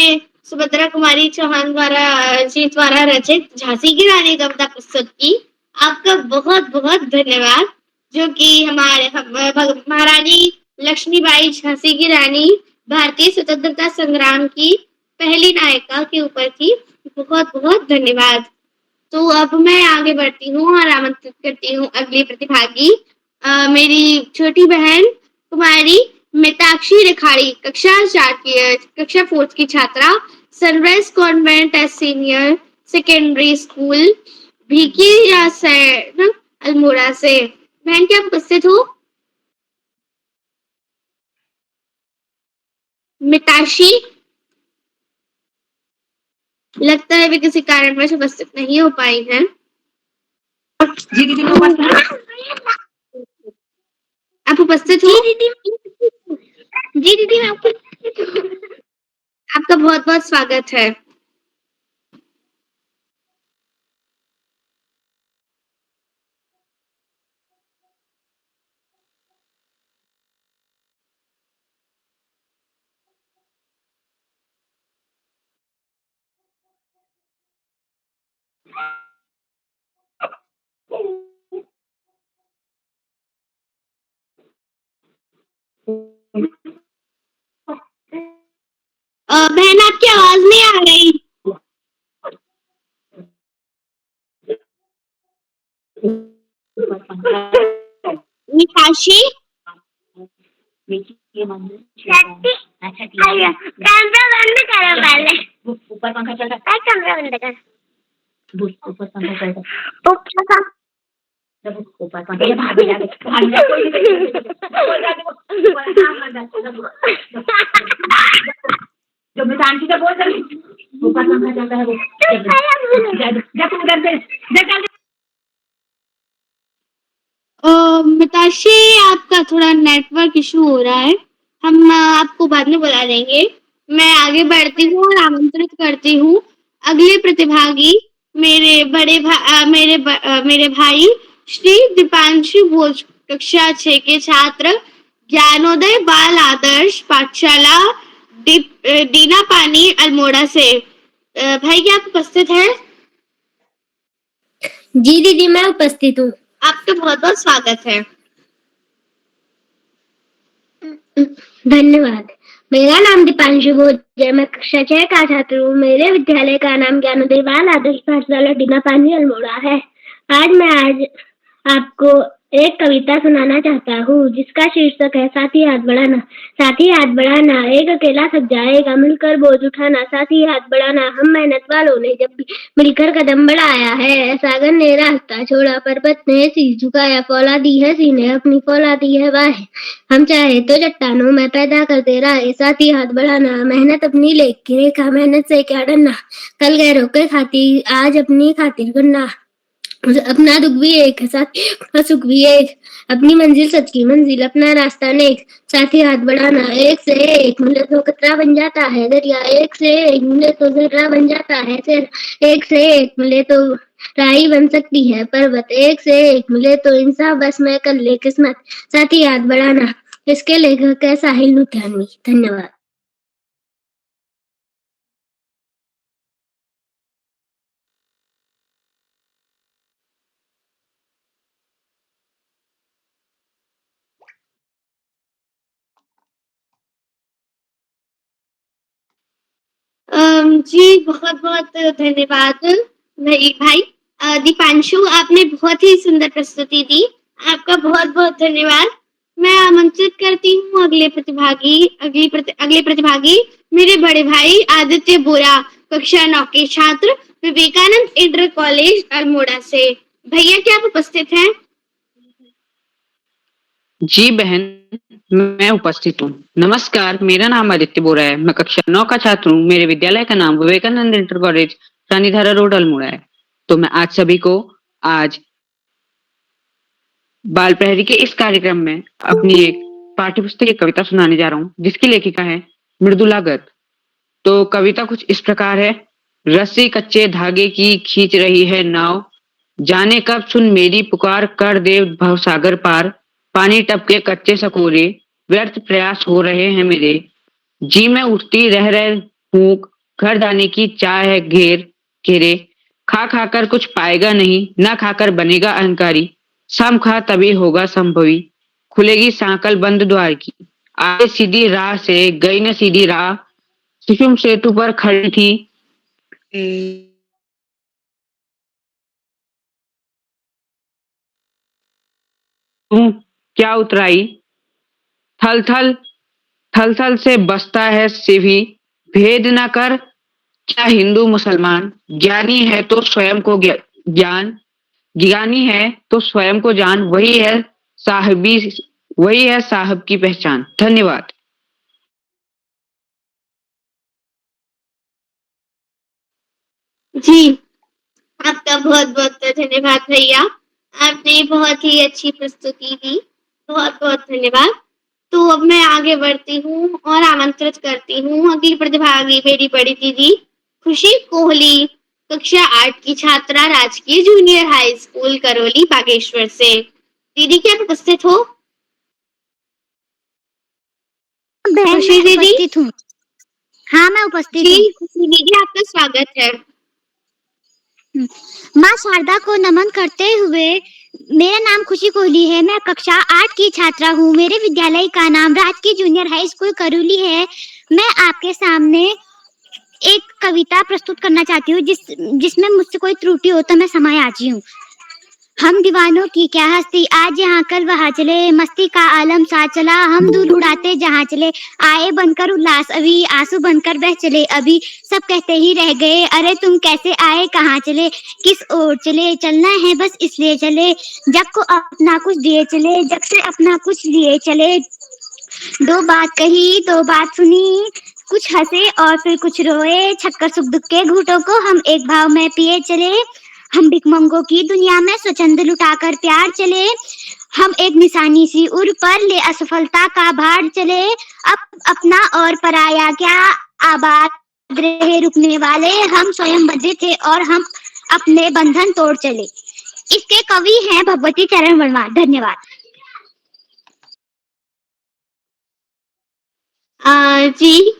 सुभद्रा कुमारी चौहान द्वारा रचित झांसी की रानी कविता प्रस्तुत की। आपका बहुत बहुत धन्यवाद। जो कि हमारे महारानी लक्ष्मीबाई झांसी की रानी भारतीय स्वतंत्रता संग्राम की पहली नायिका के ऊपर थी। बहुत बहुत धन्यवाद। तो अब मैं आगे बढ़ती हूँ और आमंत्रित करती हूँ अगली प्रतिभागी मेरी छोटी बहन कुमारी मिताक्षी रिखाड़ी कक्षा 4 की छात्रा Sunrise Convent Senior Secondary School Bhiki Almora से। बहन क्या उपस्थित हो? मिताक्षी लगता है वे किसी कारणवश उपस्थित नहीं हो पाई हैं। जी दीदी आप उपस्थित हो? जी दीदी मैं आपका बहुत बहुत स्वागत है। बहन आपकी आवाज नहीं आ रही। निकाशी कैमरा बंद करो पहले। ऊपर पंखा चल रहा कैमरा बंद कर। है। ऊपर पंखा चल रहा है। ऊपर पंखा जो मैं आंटी से बोल रही ऊपर पंखा चल रहा है वो बताशे, आपका थोड़ा नेटवर्क इशू हो रहा है, हम आपको बाद में बुला लेंगे। मैं आगे बढ़ती हूँ और आमंत्रित करती हूँ अगले प्रतिभागी मेरे भाई श्री दीपांशु भोज, कक्षा 6 के छात्र, ज्ञानोदय बाल आदर्श पाठशाला दीना पानी अल्मोड़ा से। भाई क्या आप उपस्थित हैं? जी दीदी, मैं उपस्थित हूँ। आपका बहुत बहुत स्वागत है। धन्यवाद। मेरा नाम दीपांशु भोज है, मैं कक्षा 6 का छात्र हूँ। मेरे विद्यालय का नाम ज्ञानोदय बाल आदर्श पाठशाला दीना पानी अल्मोड़ा है। आज आपको एक कविता सुनाना चाहता हूँ जिसका शीर्षक है साथी हाथ बढ़ाना। साथी हाथ बढ़ाना, एक अकेला थक जाएगा, मिलकर बोझ उठाना। साथी हाथ बढ़ाना, हम मेहनत वालों ने जब भी मिलकर कदम बढ़ाया है। सागर ने रास्ता छोड़ा, पर्वत ने शीश झुकाया, फौलादी है सीने अपनी, फौलादी है वाह। हम चाहे तो चट्टानों में पैदा करते रहे। साथी हाथ बढ़ाना, मेहनत अपनी लेके रेखा, मेहनत से क्या डरना। कल गैरों के खातिर आज अपनी खातिर करना। अपना दुख भी एक है, साथ सुख भी एक। अपनी मंजिल सच की मंजिल, अपना रास्ता नेक। साथी हाथ बढ़ाना, एक से एक मिले तो कतरा बन जाता है दरिया। एक से एक मिले तो जर्रा बन जाता है शेर। एक से एक मिले तो राही बन सकती है पर्वत। एक से एक मिले तो इंसान बस में कर ले किस्मत। साथी हाथ बढ़ाना, इसके लेखक है साहिल लुधियानवी। धन्यवाद। जी बहुत बहुत धन्यवाद भाई दीपांशु, आपने बहुत ही सुंदर प्रस्तुति दी। आपका बहुत बहुत धन्यवाद। मैं आमंत्रित करती हूँ अगले प्रतिभागी मेरे बड़े भाई आदित्य बोरा, कक्षा 9 के छात्र, विवेकानंद इंटर कॉलेज अल्मोड़ा से। भैया क्या आप उपस्थित हैं? जी बहन, मैं उपस्थित हूँ। नमस्कार, मेरा नाम आदित्य बोरा है, मैं कक्षा 9 का छात्र हूँ। मेरे विद्यालय का नाम Vivekanand inter college Ranidhara road Almora है। तो मैं आज सभी को आज बाल प्रहरी के इस कार्यक्रम में अपनी एक पाठ्यपुस्तक की कविता सुनाने जा रहा हूँ जिसकी लेखिका है मृदुला गर्ग। तो कविता कुछ इस प्रकार है। रस्सी कच्चे धागे की खींच रही है नाव, जाने कब सुन मेरी पुकार कर दे भवसागर पार। पानी टपके कच्चे सकोरे, व्यर्थ प्रयास हो रहे हैं मेरे। जी में उठती रह रहे फूंक, घर जाने की चाह है घेरे। खा खाकर कुछ पाएगा नहीं, ना खाकर बनेगा अहंकारी। सम खा तभी होगा संभवी, खुलेगी सांकल बंद द्वार की। आए सीधी राह से गई न सीधी राह, सुषुम सेतु पर खड़ी थी। तुम क्या उतराई, थल थल से बसता है सिभी। भेद न कर क्या हिंदू मुसलमान, ज्ञानी है तो स्वयं को ज्ञान, ज्ञानी है तो स्वयं को जान। वही है साहब की पहचान। धन्यवाद। जी आपका बहुत बहुत धन्यवाद भैया, आपने बहुत ही अच्छी प्रस्तुति दी। बहुत बहुत धन्यवाद। तो अब मैं आगे बढ़ती हूँ और आमंत्रित करती हूँ अगली प्रतिभागी मेरी बड़ी दीदी खुशी कोहली, कक्षा 8 की छात्रा, राजकीय junior high school Karauli Bageshwar से। दीदी क्या आप उपस्थित हो? खुशी दीदी? उपस्थित हूँ। हाँ, मैं उपस्थित जी हूँ। खुशी दीदी, आपका स्वागत है। माँ शारदा को नमन करते हुए, मेरा नाम खुशी कोहली है, मैं कक्षा 8 की छात्रा हूँ। मेरे विद्यालय का नाम राजकीय जूनियर हाई स्कूल करौली है। मैं आपके सामने एक कविता प्रस्तुत करना चाहती हूँ जिसमें मुझसे कोई त्रुटि हो तो मैं क्षमा याची हूँ। हम दीवानों की क्या हस्ती, आज यहाँ कल वहाँ चले, मस्ती का आलम साथ चला, हम दूर उड़ाते जहाँ चले। आए बनकर उल्लास अभी, आंसू बनकर बह चले अभी, सब कहते ही रह गए अरे तुम कैसे आए, कहाँ चले, किस ओर चले। चलना है बस इसलिए चले, जग को अपना कुछ दिए चले, जग से अपना कुछ लिए चले। दो बात कही दो बात सुनी, कुछ हंसे और फिर कुछ रोए, छक्कर सुख दुख के घूंटों को हम एक भाव में पिए चले। हम भिखमंगों की दुनिया में स्वच्छंद लुटाकर प्यार चले। हम एक निशानी सी उड़ पर ले असफलता का भार चले, अब अपना और पराया क्या आबाद रहे रुकने वाले, हम स्वयं बंधे थे और हम अपने बंधन तोड़ चले। इसके कवि हैं भगवती चरण वर्मा। धन्यवाद। जी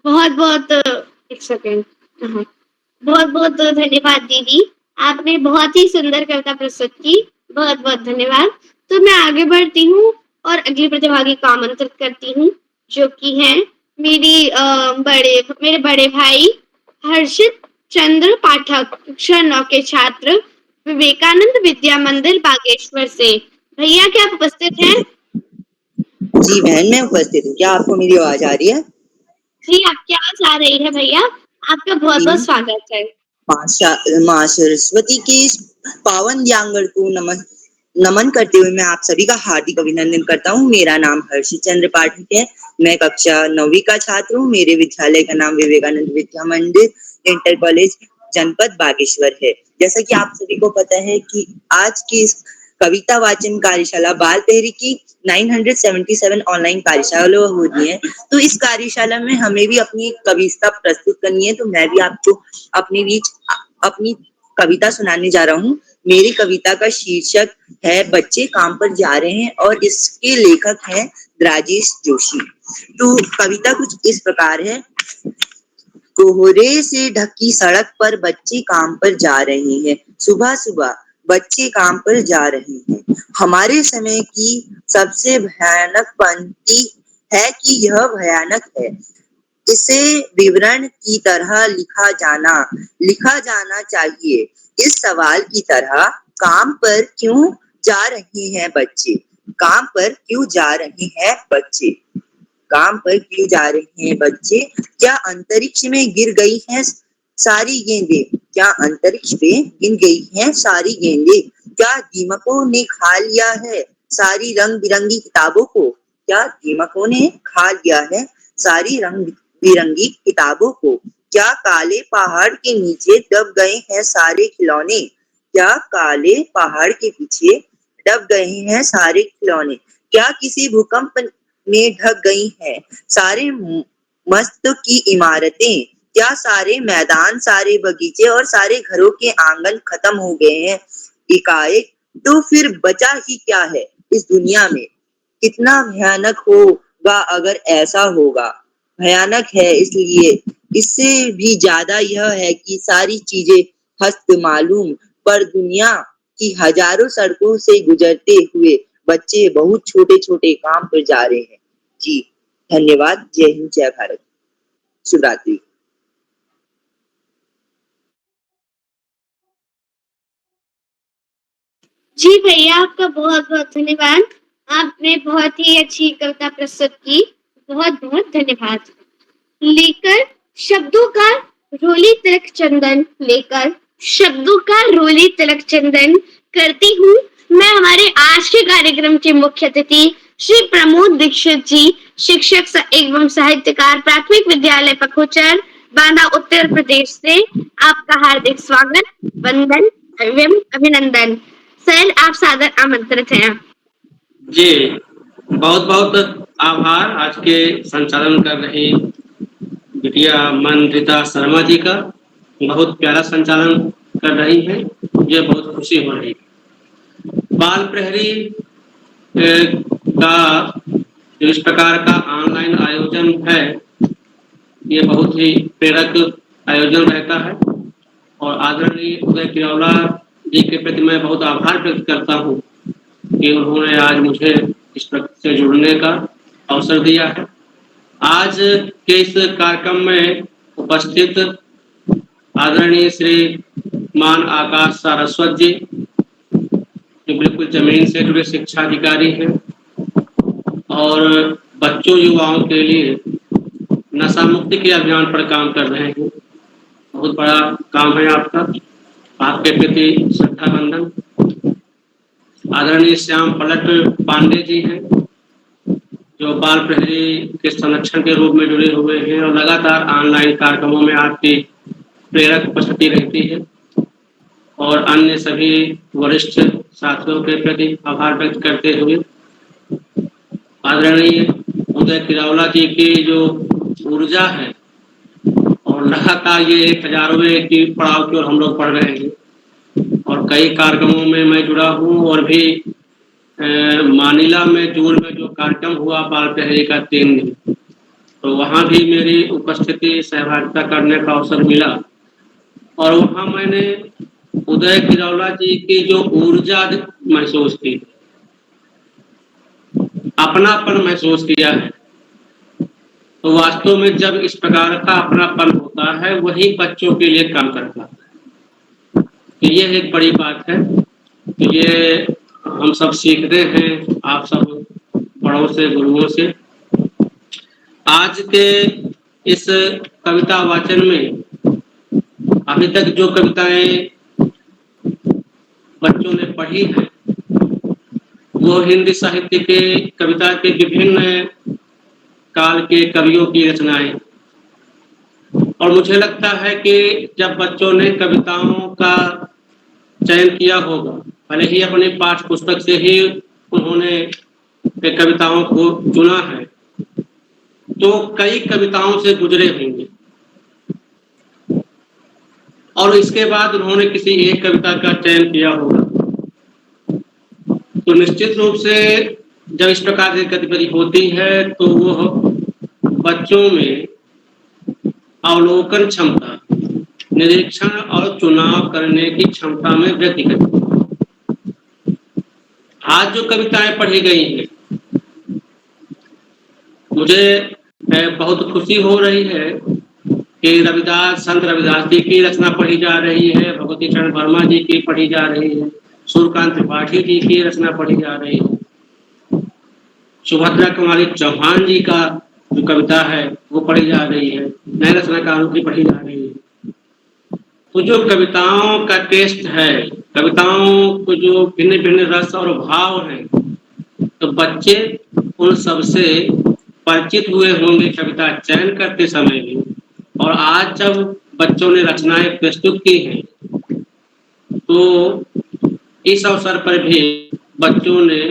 बहुत बहुत एक सेकेंड, बहुत बहुत धन्यवाद दीदी, आपने बहुत ही सुंदर कविता प्रस्तुत की, बहुत बहुत धन्यवाद। तो मैं आगे बढ़ती हूँ और अगली प्रतिभागी को आमंत्रित करती हूँ, जो कि हैं मेरे बड़े भाई हर्षित चंद्र पाठक, कक्षा 9 के छात्र, विवेकानंद विद्या मंदिर बागेश्वर से। भैया क्या आप उपस्थित हैं? जी बहन, मैं उपस्थित हूँ। क्या आपको मेरी आवाज आ रही है? जी आपकी आवाज आ रही है भैया, आपका बहुत बहुत स्वागत है। माँ सरस्वती के इस पावन ज्ञानगढ़ को नमन करते हुए मैं आप सभी का हार्दिक अभिनंदन करता हूँ। मेरा नाम हर्षित चंद्र पाठक है, मैं कक्षा 9वीं का छात्र हूँ। मेरे विद्यालय का नाम विवेकानंद विद्या मंदिर इंटर कॉलेज जनपद बागेश्वर है। जैसा कि आप सभी को पता है कि आज की इस कविता वाचन कार्यशाला बाल प्रहरी की 977 ऑनलाइन कार्यशाला हो रही है। तो इस कार्यशाला में हमें भी अपनी कविता प्रस्तुत करनी है, तो मैं भी आपको अपने बीच अपनी कविता सुनाने जा रहा हूँ। मेरी कविता का शीर्षक है बच्चे काम पर जा रहे हैं और इसके लेखक हैं राजेश जोशी। तो कविता कुछ इस प्रकार है। कोहरे से ढकी सड़क पर बच्चे काम पर जा रहे हैं, सुबह सुबह बच्चे काम पर जा रहे हैं। हमारे समय की सबसे भयानक पंक्ति है कि यह भयानक है, इसे विवरण की तरह लिखा जाना चाहिए। इस सवाल की तरह, काम पर क्यों जा रहे हैं बच्चे? काम पर क्यों जा रहे हैं बच्चे? काम पर क्यों जा रहे हैं बच्चे? क्या अंतरिक्ष में गिर गई हैं सारी गेंदें? क्या अंतरिक्ष में गिर गई हैं सारी गेंदें? क्या दीमकों ने खा लिया है सारी रंग बिरंगी किताबों को? क्या दीमकों ने खा लिया है सारी रंग बिरंगी किताबों को? क्या काले पहाड़ के नीचे दब गए हैं सारे खिलौने? क्या काले पहाड़ के पीछे दब गए हैं सारे खिलौने? क्या किसी भूकंप में ढक गई हैं सारे मस्त की इमारतें? क्या सारे मैदान, सारे बगीचे और सारे घरों के आंगन खत्म हो गए हैं एकाएक? तो फिर बचा ही क्या है इस दुनिया में? कितना भयानक होगा अगर ऐसा होगा। भयानक है इसलिए, इससे भी ज्यादा यह है कि सारी चीजें हस्त मालूम, पर दुनिया की हजारों सड़कों से गुजरते हुए बच्चे बहुत छोटे छोटे काम पर जा रहे हैं। जी धन्यवाद। जय हिंद, जय भारत, शुभ रात्रि। जी भैया आपका बहुत बहुत धन्यवाद, आपने बहुत ही अच्छी कविता प्रस्तुत की, बहुत बहुत धन्यवाद। लेकर शब्दों का रोली तिलक चंदन, लेकर शब्दों का रोली तिलक चंदन करती हूँ मैं हमारे आज के कार्यक्रम के मुख्य अतिथि श्री प्रमोद दीक्षित जी, शिक्षक एवं साहित्यकार, प्राथमिक विद्यालय पखोचर, बांदा, उत्तर प्रदेश से। आपका हार्दिक स्वागत, वंदन एवं अभिनंदन। सर आप सादर आमंत्रित हैं। जी बहुत बहुत आभार आज के संचालन कर रही बिटिया मंत्रिता शर्मा जी का, बहुत प्यारा संचालन कर रही हैं, मुझे बहुत खुशी हो रही है। बाल प्रहरी का जो इस प्रकार का ऑनलाइन आयोजन है, ये बहुत ही प्रेरक आयोजन रहता है और आदरणीय उदय किरौला जी के प्रति मैं बहुत आभार व्यक्त करता हूँ कि उन्होंने आज मुझे इस प्रकार से जुड़ने का अवसर दिया है। आज के इस कार्यक्रम में उपस्थित आदरणीय श्री मान आकाश सारस्वत जी, जो बिल्कुल जमीन से जुड़े शिक्षा अधिकारी हैं और बच्चों युवाओं के लिए नशा मुक्ति के अभियान पर काम कर रहे हैं। बहुत बड़ा काम है आपका, आपके प्रति श्रद्धा बंधन। आदरणीय श्याम पलट पांडे जी हैं, जो बाल प्रहरी के संरक्षण के रूप में जुड़े हुए हैं और लगातार ऑनलाइन कार्यक्रमों में आपकी प्रेरक उपस्थिति रहती है। और अन्य सभी वरिष्ठ साथियों के प्रति आभार व्यक्त करते हुए आदरणीय उदय किरौला जी की जो ऊर्जा है और लगातार ये 1000वें की पड़ाव की ओर हम लोग पढ़ रहे हैं और कई कार्यक्रमों में मैं जुड़ा हूँ और भी मानिला में जून में जो कार्यक्रम हुआ बाल प्रहरी का 3 दिन, तो वहाँ भी मेरी उपस्थिति सहभागिता करने का अवसर मिला और वहाँ मैंने उदय किरौला जी की जो ऊर्जा महसूस की, अपनापन महसूस किया है। तो वास्तव में जब इस प्रकार का अपनापन होता है वही बच्चों के लिए काम करता है। तो ये एक बड़ी बात है, तो ये हम सब सीखते हैं आप सब बड़ों से, गुरुओं से। आज के इस कविता वाचन में अभी तक जो कविताएं बच्चों ने पढ़ी हैं वो हिंदी साहित्य के कविता के विभिन्न काल के कवियों की रचनाएं, और मुझे लगता है कि जब बच्चों ने कविताओं का चयन किया होगा, भले ही अपनी पाठ्य पुस्तक से ही उन्होंने कविताओं को चुना है, तो कई कविताओं से गुजरे होंगे और इसके बाद उन्होंने किसी एक कविता का चयन किया होगा। तो निश्चित रूप से जब इस प्रकार की गतिविधि होती है तो वो बच्चों में अवलोकन क्षमता, निरीक्षण और चुनाव करने की क्षमता में वृद्धि करती है। आज जो कविताएं पढ़ी गई हैं, मुझे बहुत खुशी हो रही है कि संत रविदास जी की रचना पढ़ी जा रही है, भगवती चरण वर्मा जी की पढ़ी जा रही है, सूर्यकांत त्रिपाठी जी की रचना पढ़ी जा रही है, सुभद्रा कुमारी चौहान जी का जो कविता है वो पढ़ी जा रही है, नए रचनाकारों की पढ़ी जा रही है। तो जो कविताओं का टेस्ट है, कविताओं को जो भिन्न भिन्न रस और भाव है, तो बच्चे उन सबसे परिचित हुए होंगे कविता चयन करते समय भी। और आज जब बच्चों ने रचनाएं प्रस्तुत की हैं तो इस अवसर पर भी बच्चों ने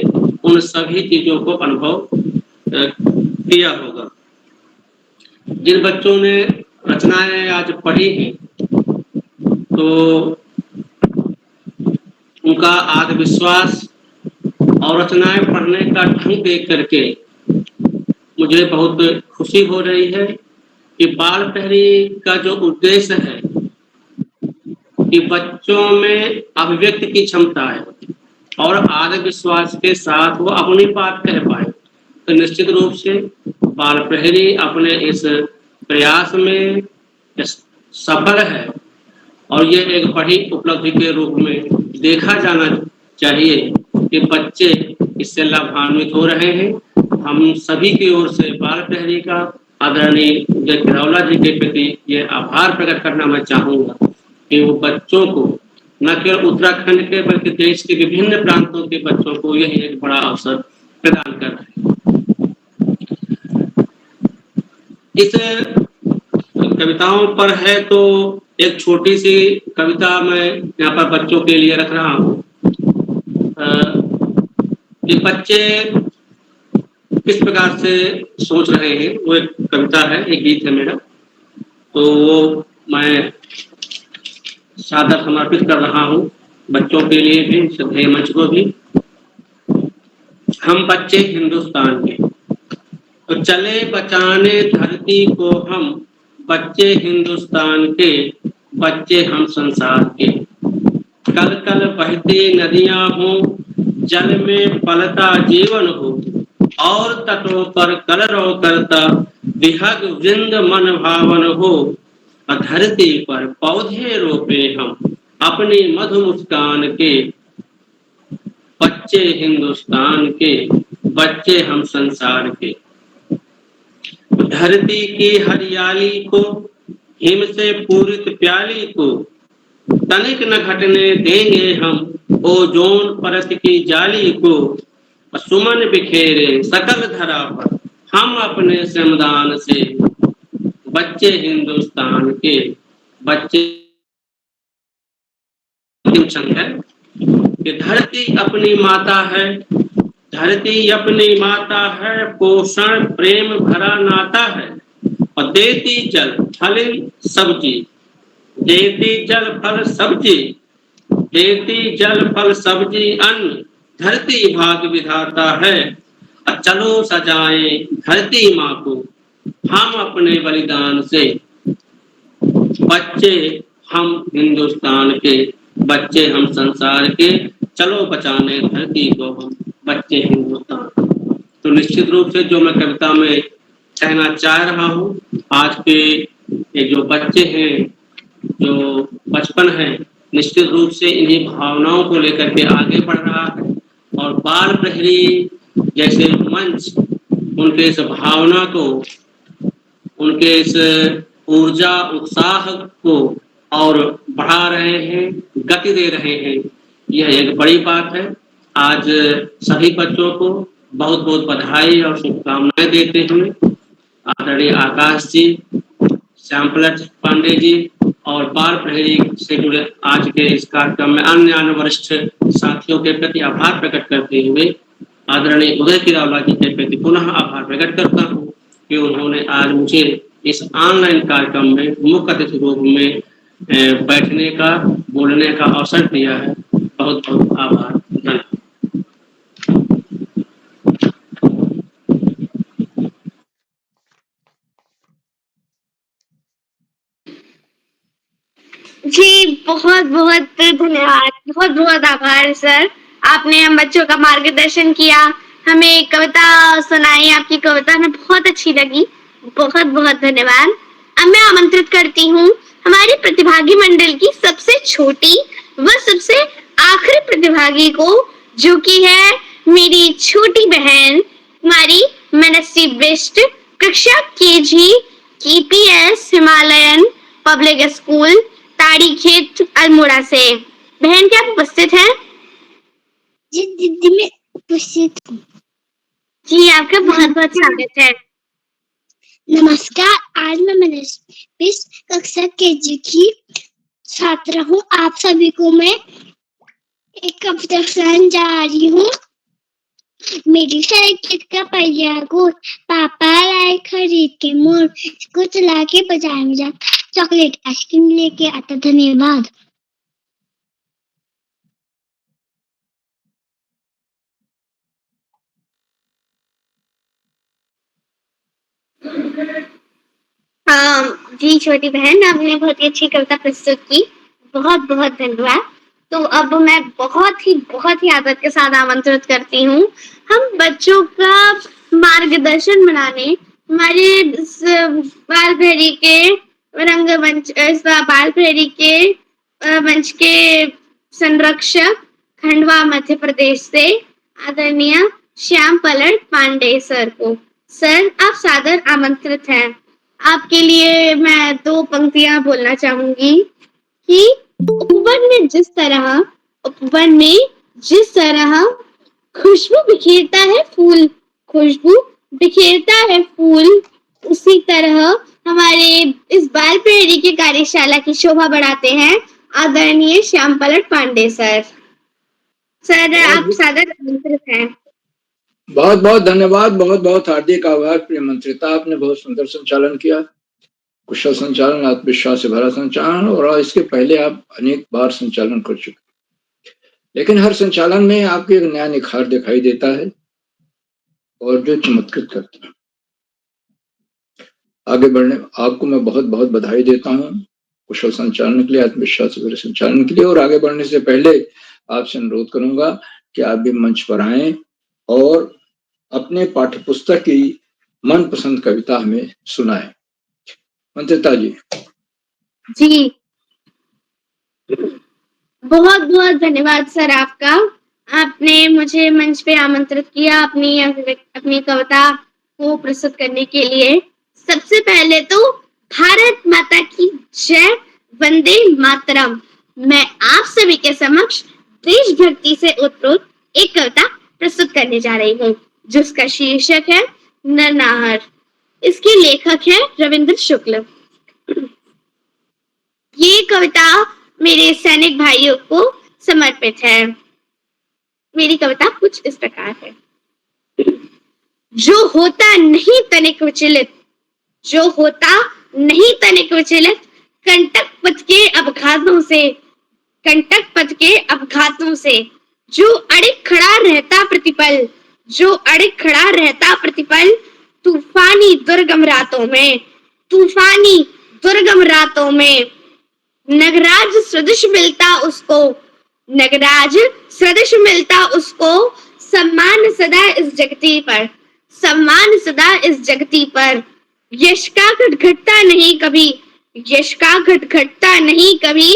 उन सभी चीजों को अनुभव किया होगा। जिन बच्चों ने रचनाएं आज पढ़ी हैं तो उनका आत्मविश्वास और रचनाएं पढ़ने का ढंग देख करके मुझे बहुत खुशी हो रही है कि बाल प्रहरी का जो उद्देश्य है कि बच्चों में अभिव्यक्ति की क्षमता है और आत्मविश्वास के साथ वो अपनी बात कह पाए, तो निश्चित रूप से बाल प्रहरी अपने इस प्रयास में सफल है और ये एक बड़ी उपलब्धि के रूप में देखा जाना चाहिए कि बच्चे इससे लाभान्वित हो रहे हैं। हम सभी की ओर से बाल प्रहरी का आदरणीय उदय किरौला जी के प्रति ये आभार प्रकट करना मैं चाहूँगा कि वो बच्चों को न केवल उत्तराखंड के बल्कि देश के विभिन्न प्रांतों के बच्चों को यही एक बड़ा अवसर प्रदान कर रहे हैं। इस कविताओं पर है तो एक छोटी सी कविता मैं यहाँ पर बच्चों के लिए रख रहा हूँ कि बच्चे किस प्रकार से सोच रहे हैं। वो एक कविता है, एक गीत है मेरा, तो वो मैं सादर समर्पित कर रहा हूँ बच्चों के लिए भी, श्रद्धेय मंच को भी। हम बच्चे हिंदुस्तान के, तो चले बचाने धरती को हम, बच्चे हिंदुस्तान के, बच्चे हम संसार के। कल कल बहती नदियां हो, जल में पलता जीवन हो, और तटों पर कलरव करता विहग वृंद मन भावन हो। धरती पर पौधे रोपे हम अपनी मधु मुस्कान के, बच्चे हिंदुस्तान के, बच्चे हम संसार के। धरती की हरियाली को, हिम से पूरित प्याली को, तनिक न घटने देंगे हम ओजोन परत की जाली को। सुमन बिखेरे सकल धरा पर हम अपने श्रमदान से, बच्चे हिंदुस्तान के, बच्चे है कि धरती अपनी माता है, धरती अपनी माता है, पोषण प्रेम भरा नाता है, और देती जल फल सब्जी, देती जल फल सब्जी, देती जल फल सब्जी अन्न, धरती भाग्य विधाता है। और चलो सजाएं धरती माँ को हम अपने बलिदान से, बच्चे हम हिंदुस्तान के, बच्चे हम संसार के, चलो बचाने धरती को हम बच्चे हिंदुस्तान। तो निश्चित रूप से जो मैं कविता में कहना चाह रहा हूँ, आज के ये जो बच्चे हैं, जो बचपन है, निश्चित रूप से इन्हीं भावनाओं को लेकर के आगे बढ़ रहा है, और बाल प्रहरी जैसे मंच उनके इस भावना को, उनके इस ऊर्जा उत्साह को और बढ़ा रहे हैं, गति दे रहे हैं। यह एक बड़ी बात है। आज सभी बच्चों को बहुत बहुत बधाई और शुभकामनाएं देते हुए आदरणीय आकाश जी, श्यामपलट पांडे जी और बाल प्रहरी से जुड़े आज के इस कार्यक्रम में अन्य वरिष्ठ साथियों के प्रति आभार प्रकट करते हुए आदरणीय उदय किरावला जी के प्रति पुनः आभार प्रकट करता हूँ कि उन्होंने आज मुझे इस ऑनलाइन कार्यक्रम में मुख्य अतिथि रूप में बैठने का, बोलने का अवसर दिया है। बहुत बहुत आभार। धन्यवाद। जी बहुत बहुत धन्यवाद, बहुत बहुत आभार सर। आपने हम बच्चों का मार्गदर्शन किया, हमें एक कविता सुनाई, आपकी कविता हमें बहुत अच्छी लगी, बहुत बहुत धन्यवाद। अब मैं आमंत्रित करती हूँ हमारी प्रतिभागी मंडल की सबसे छोटी व सबसे आखिरी प्रतिभागी को, जो कि है मेरी छोटी बहन हमारी मनस्वी बिष्ट, कक्षा KG KPS Himalayan public school ताड़ी खेत अल्मोड़ा से। बहन क्या उपस्थित है? जी दीदी मैं उपस्थित हूँ। जी आपका बहुत बहुत स्वागत है। नमस्कार, आज मैं मनस्वी कक्षा केजी की छात्रा हूँ। आप सभी को मैं एक कविता सुनाने जा रही हूँ। मेरी साइकिल का पहिया गोल, पापा लाए खरीद के मोड़, इसको चला के बाजार में जा चॉकलेट आइसक्रीम लेके आता। धन्यवाद। जी छोटी बहन, आपने बहुत ही अच्छी कविता प्रस्तुत की, बहुत बहुत धन्यवाद। तो अब मैं बहुत ही आदर के साथ आमंत्रित करती हूँ हम बच्चों का मार्गदर्शन बनाने हमारे बाल प्रहरी के रंगमंच, बाल प्रहरी के मंच के संरक्षक खंडवा मध्य प्रदेश से आदरणीय श्यामपलट पांडे सर को। सर आप सादर आमंत्रित हैं। आपके लिए मैं 2 पंक्तियां बोलना चाहूंगी कि उपवन में जिस तरह खुशबू बिखेरता है फूल, खुशबू बिखेरता है फूल, उसी तरह हमारे इस बाल प्रहरी की कार्यशाला की शोभा बढ़ाते हैं आदरणीय श्यामपलट पांडे सर। सर आप सादर आमंत्रित हैं। बहुत बहुत धन्यवाद, बहुत बहुत हार्दिक आभार प्रिय मंत्रिता। आपने बहुत सुंदर संचालन किया, कुशल संचालन, आत्मविश्वास से भरा संचालन, और इसके पहले आप अनेक बार संचालन कर चुके, लेकिन हर संचालन में आपके एक नया निखार दिखाई देता है और जो चमत्कृत करता है। आगे बढ़ने आपको मैं बहुत बहुत बधाई देता हूँ कुशल संचालन के लिए, आत्मविश्वास से भरे संचालन के लिए। और आगे बढ़ने से पहले आपसे अनुरोध करूंगा कि आप भी मंच पर आएं और अपने पाठ्यपुस्तक की मनपसंद कविता हमें सुनाएं। मंत्रिता जी। जी बहुत बहुत धन्यवाद सर आपका। आपने मुझे मंच पे आमंत्रित किया अपनी कविता को प्रस्तुत करने के लिए। सबसे पहले तो भारत माता की जय, वंदे मातरम। मैं आप सभी के समक्ष देशभक्ति से ओतप्रोत एक कविता प्रस्तुत करने जा रही हूँ, जिसका शीर्षक है नरनाहर। इसके लेखक है रविंद्र शुक्ल। ये कविता मेरे सैनिक भाइयों को समर्पित है। मेरी कविता कुछ इस प्रकार है। जो होता नहीं तनिक विचलित, जो होता नहीं तनिक विचलित, कंटक पथ के अपघातों से, कंटक पथ के अपघातों से, जो अड़िग खड़ा रहता प्रतिपल, जो अड़िग खड़ा रहता प्रतिपल, तूफानी दुर्गम रातों में, तूफानी दुर्गम रातों में, नगराज सदृश मिलता उसको, नगराज सदृश मिलता उसको, सम्मान सदा इस जगती पर, सम्मान सदा इस जगती पर, यश का घटघटता नहीं कभी, यश का घटघटता नहीं कभी,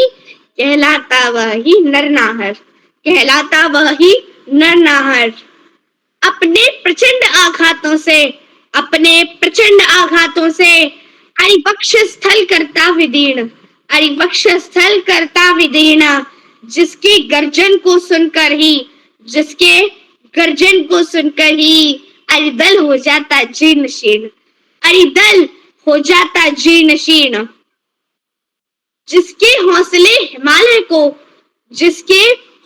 कहलाता वह ही नरनाहर, कहलाता वह ही नरनाहर। अपने प्रचंड आघातों से, अपने प्रचंड आघातों से, अरिवक्ष स्थल करता विदीर्ण, अरिवक्ष स्थल करता विदीर्ण, जिसके गर्जन को सुनकर ही, जिसके गर्जन को सुनकर ही, अरिदल हो जाता जीर्ण शीर्ण, अरिदल हो जाता जीर्ण शीर्ण। जिसके हौसले हिमालय को, जिसके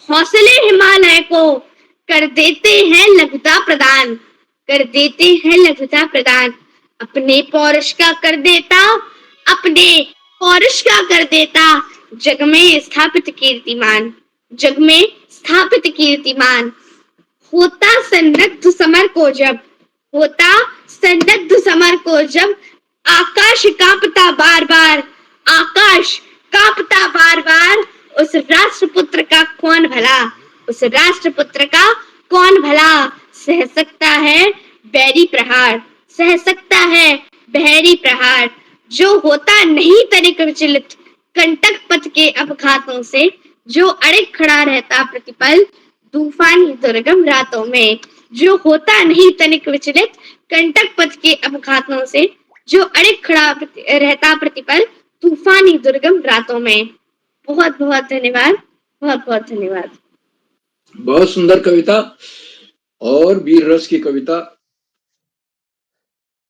हौसले हिमालय को, कर देते हैं लघुता प्रदान, कर देते हैं लघुता प्रदान, अपने पौरुष का कर देता, अपने पौरुष का कर देता, जग में स्थापित कीर्तिमान, जग में स्थापित कीर्तिमान। होता सन्नद्ध समर को जब, होता सन्नद्ध समर को जब, आकाश कांपता बार बार, आकाश कांपता बार बार, उस राष्ट्रपुत्र का कौन भला, उस राष्ट्रपुत्र का कौन भला, सह सकता है बैरी प्रहार, सह सकता है बहरी प्रहार। जो होता नहीं तनिक विचलित, कंटक पथ के अपघातों से, जो अड़िग खड़ा रहता प्रतिपल, तूफानी दुर्गम रातों में। जो होता नहीं तनिक विचलित, कंटक पथ के अपघातों से, जो अड़िग खड़ा रहता प्रतिपल, तूफानी दुर्गम रातों में। बहुत बहुत धन्यवाद, बहुत बहुत धन्यवाद। बहुत सुंदर कविता और वीर रस की कविता।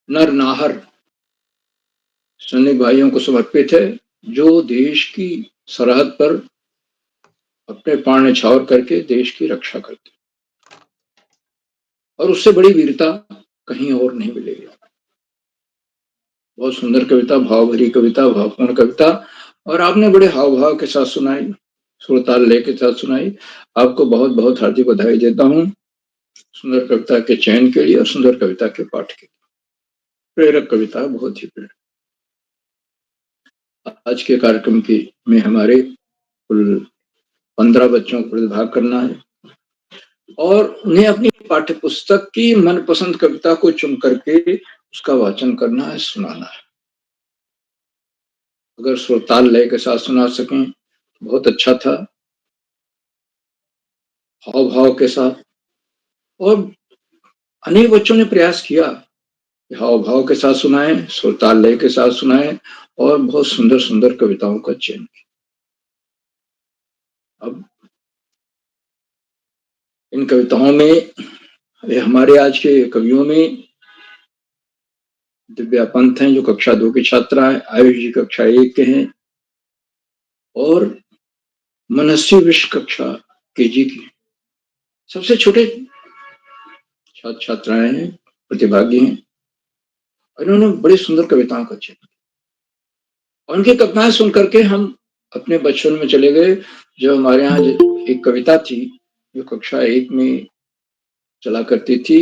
नरनाहर सैनिक भाइयों को समर्पित है, जो देश की सरहद पर अपने प्राण न्यौछावर करके देश की रक्षा करते, और उससे बड़ी वीरता कहीं और नहीं मिलेगी। बहुत सुंदर कविता, भाव भरी कविता, भावपूर्ण कविता, और आपने बड़े हाव भाव के साथ सुनाई, सुरताल लय के साथ सुनाई। आपको बहुत बहुत हार्दिक बधाई देता हूँ सुंदर कविता के चयन के लिए और सुंदर कविता के पाठ के लिए। प्रेरक कविता, बहुत ही प्रेरक। आज के कार्यक्रम की में हमारे कुल 15 बच्चों को प्रतिभाग करना है और उन्हें अपनी पाठ्य पुस्तक की मनपसंद कविता को चुन करके उसका वाचन करना है, सुनाना है। अगर सुरताल लय के साथ सुना सकें बहुत अच्छा था, हाव भाव के साथ। और अनेक बच्चों ने प्रयास किया कि हाव भाव के साथ सुनाएं, सुरताल लय के साथ सुनाएं और बहुत सुंदर सुंदर कविताओं का चयन किया। अब इन कविताओं में हमारे आज के कवियों में दिव्या पंत हैं, जो कक्षा 2 की छात्रा है, आयुष जी कक्षा 1 के हैं, और मनस्वी विश्व कक्षा केजी की सबसे छोटे छात्र छात्राएं हैं, प्रतिभागी हैं। इन्होंने बड़ी सुंदर कविताओं का चयन किया और उनकी कविताएं सुन करके हम अपने बचपन में चले गए। जो हमारे यहाँ एक कविता थी जो कक्षा 1 में चला करती थी,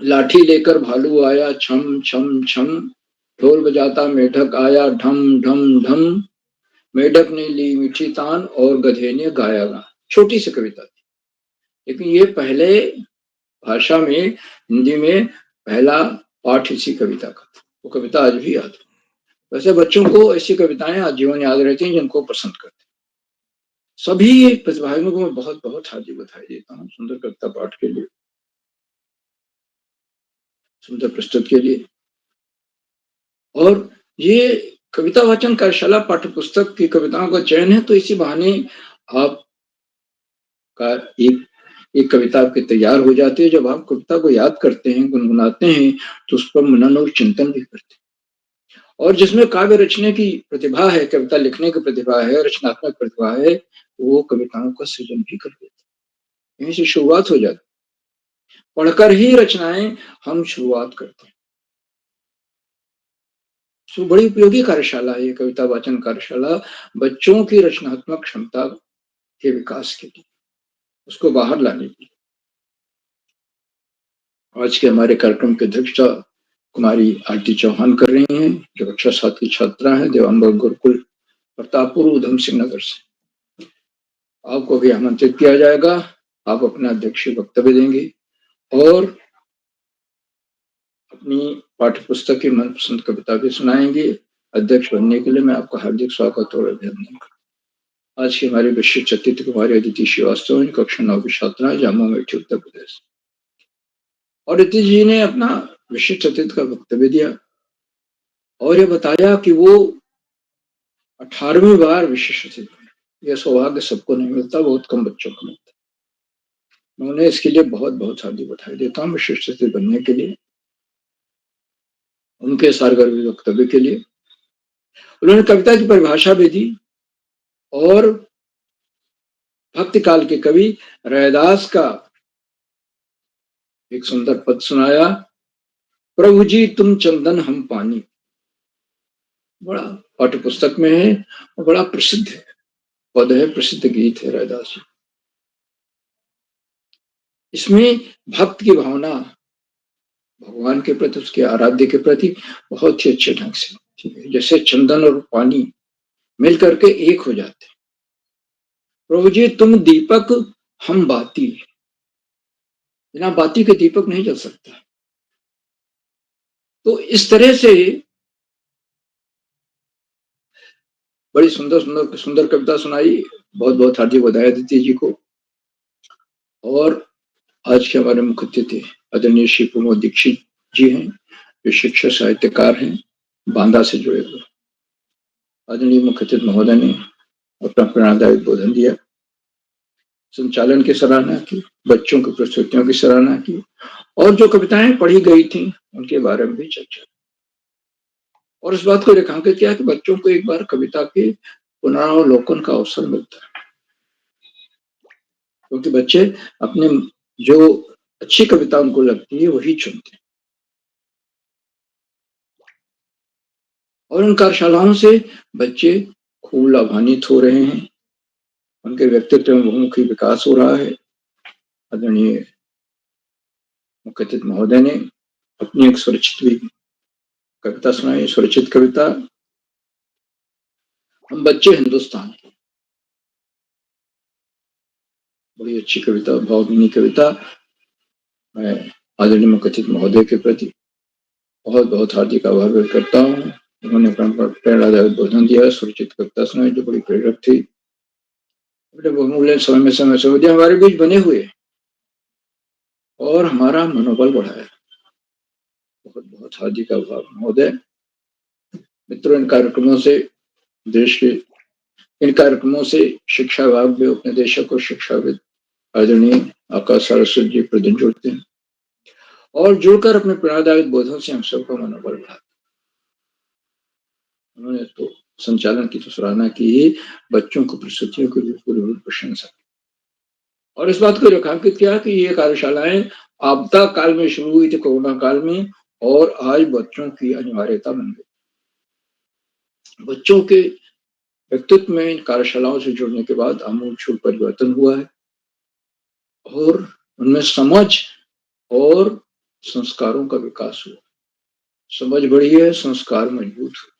लाठी लेकर भालू आया छम छम छम, ढोल बजाता मेढक आया ढम ढम ढम, मेढक ने ली मीठी तान और गधे ने गाया गा। छोटी सी कविता थी, लेकिन ये पहले भाषा में, हिंदी में पहला पाठ इसी कविता का था। वो कविता आज भी याद है। वैसे बच्चों को ऐसी कविताएं आजीवन याद रहती हैं जिनको पसंद करते हैं। सभी प्रतिभागियों को मैं बहुत बहुत हार्दिक बधाई देता हूँ सुंदर कविता पाठ के लिए, सुंदर प्रस्तुत के लिए। और ये कविता वाचन कार्यशाला पाठ्य पुस्तक की कविताओं का चयन है, तो इसी बहाने आप का एक कविता आपकी तैयार हो जाती है। जब आप कविता को याद करते हैं, गुनगुनाते हैं, तो उस पर मनन और चिंतन भी करते हैं। और जिसमें काव्य रचने की प्रतिभा है, कविता लिखने की प्रतिभा है, रचनात्मक प्रतिभा है, वो कविताओं का सृजन भी कर देता है। यहीं से शुरुआत हो जाती, पढ़कर ही रचनाएं हम शुरुआत करते हैं। तो बड़ी उपयोगी कार्यशाला है ये कविता वाचन कार्यशाला, बच्चों की रचनात्मक क्षमता के विकास के लिए, उसको बाहर लाने के लिए। आज के हमारे कार्यक्रम की अध्यक्षता कुमारी आरती चौहान कर रही हैं, जो कक्षा 7 की छात्रा हैं, देवांबर गुरुकुल प्रतापपुर उधम सिंह नगर से। आपको भी आमंत्रित किया जाएगा, आप अपना अध्यक्षीय वक्तव्य देंगे और अपनी पाठ्य पुस्तक की मनपसंद कविता भी सुनाएंगे। अध्यक्ष बनने के लिए मैं आपका हार्दिक स्वागत और अभिनंदन करता हूँ। आज की हमारी विशिष्ट अतिथि कुमारी अदिति श्रीवास्तव, कक्षा 9 की छात्रा है, जामुआ मेठी, उत्तर प्रदेश। और अदिति जी ने अपना विशिष्ट अतिथि का वक्तव्य दिया और ये बताया कि वो 18वीं बार विशिष्ट अतिथि बने। यह सौभाग्य सबको नहीं मिलता, बहुत कम बच्चों को मिलता। मैं उन्हें इसके लिए बहुत बहुत हार्दिक बधाई देता हूँ, विशिष्ट अतिथि बनने के लिए, उनके सारगर्भित वक्तव्य के लिए। उन्होंने कविता की परिभाषा भी दी और भक्ति काल के कवि रैदास का एक सुंदर पद सुनाया, प्रभु जी तुम चंदन हम पानी। बड़ा पाठ्य पुस्तक में है और बड़ा प्रसिद्ध पद है, प्रसिद्ध गीत है रैदास जी। इसमें भक्त की भावना भगवान के प्रति, उसके आराध्य के प्रति बहुत ही अच्छे ढंग से, ठीक है, जैसे चंदन और पानी मिल करके एक हो जाते। प्रभु जी तुम दीपक हम बाती, बिना बाती के दीपक नहीं जल सकता। तो इस तरह से बड़ी सुंदर सुंदर सुंदर कविता सुनाई। बहुत बहुत हार्दिक बधाई अदिति जी को। और आज के हमारे मुख्य अतिथि आदरणीय श्री प्रमोद दीक्षित जी हैं, जो शिक्षक साहित्यकार हैं, बांदा से जुड़े हुए। आदरणीय मुख्य अतिथि महोदय ने अपना प्रेरणादायक बोधन दिया, संचालन की सराहना की, बच्चों की प्रस्तुतियों की सराहना की और जो कविताएं पढ़ी गई थी उनके बारे में भी चर्चा और इस बात को रेखांकित किया कि बच्चों को एक बार कविता के पुनरावलोकन का अवसर मिलता है, क्योंकि बच्चे अपने जो अच्छी कविता उनको लगती है वही चुनते हैं। और उन कार्यशालाओं से बच्चे खूब लाभान्वित हो रहे हैं, उनके व्यक्तित्व में बहुमुखी विकास हो रहा है। आदरणीय मुख्य अतिथि महोदय ने अपनी एक स्वरचित कविता सुनाई, स्वरचित कविता हम बच्चे हिंदुस्तान। बड़ी अच्छी कविता, भावभीनी कविता। मैं आदरणीय मुख्य अतिथि महोदय के प्रति बहुत बहुत हार्दिक आभार व्यक्त करता हूँ। उन्होंने अपना प्रेरणादायक बोधन दिया, स्वरचित कविता सुनाई जो बड़ी प्रेरक थी। बहुमूल्य समय से हमारे बीच बने हुए और हमारा मनोबल बढ़ाया। बहुत बहुत हार्दिक आभार महोदय। मित्रों, इन कार्यक्रमों से देश के इन कार्यक्रमों से शिक्षा विभाग भी अपने देशक और शिक्षाविद आदरणीय आकाश सरस्वती जी प्रतिदिन जुड़ते हैं और जुड़कर अपने प्रेरणादायक बोधों से हम सबका मनोबल बढ़ाते। उन्होंने तो संचालन की तो सराहना की, बच्चों को प्रस्तुतियों की पूरी प्रशंसा और इस बात को रेखांकित किया कि ये कार्यशालाएं आपदा काल में शुरू हुई थी, कोरोना काल में, और आज बच्चों की अनिवार्यता बन गई। बच्चों के व्यक्तित्व में इन कार्यशालाओं से जुड़ने के बाद आमूलचूल परिवर्तन हुआ है और उनमें समझ और संस्कारों का विकास हुआ। समझ बढ़ी है, संस्कार मजबूत हुए।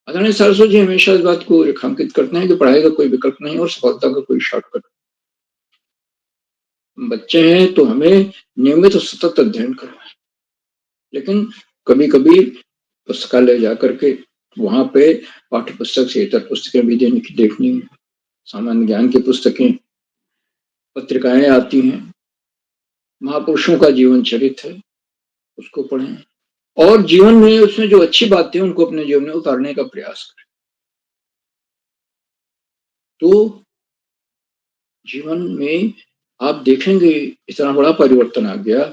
आदरणीय सरस्वती जी हमेशा इस बात को रेखांकित करते हैं कि पढ़ाई का कोई विकल्प नहीं और सफलता का कोई शॉर्टकट। बच्चे हैं तो हमें नियमित और सतत अध्ययन करना है, लेकिन कभी कभी पुस्तकालय जाकर के वहां पे पाठ्य पुस्तक से इतर पुस्तकें भी देखनी, सामान्य ज्ञान की पुस्तकें, पत्रिकाएं आती हैं, महापुरुषों का जीवन चरित्र है, उसको पढ़ें और जीवन में उसमें जो अच्छी बातें हैं उनको अपने जीवन में उतारने का प्रयास करें। तो जीवन में आप देखेंगे इतना बड़ा परिवर्तन आ गया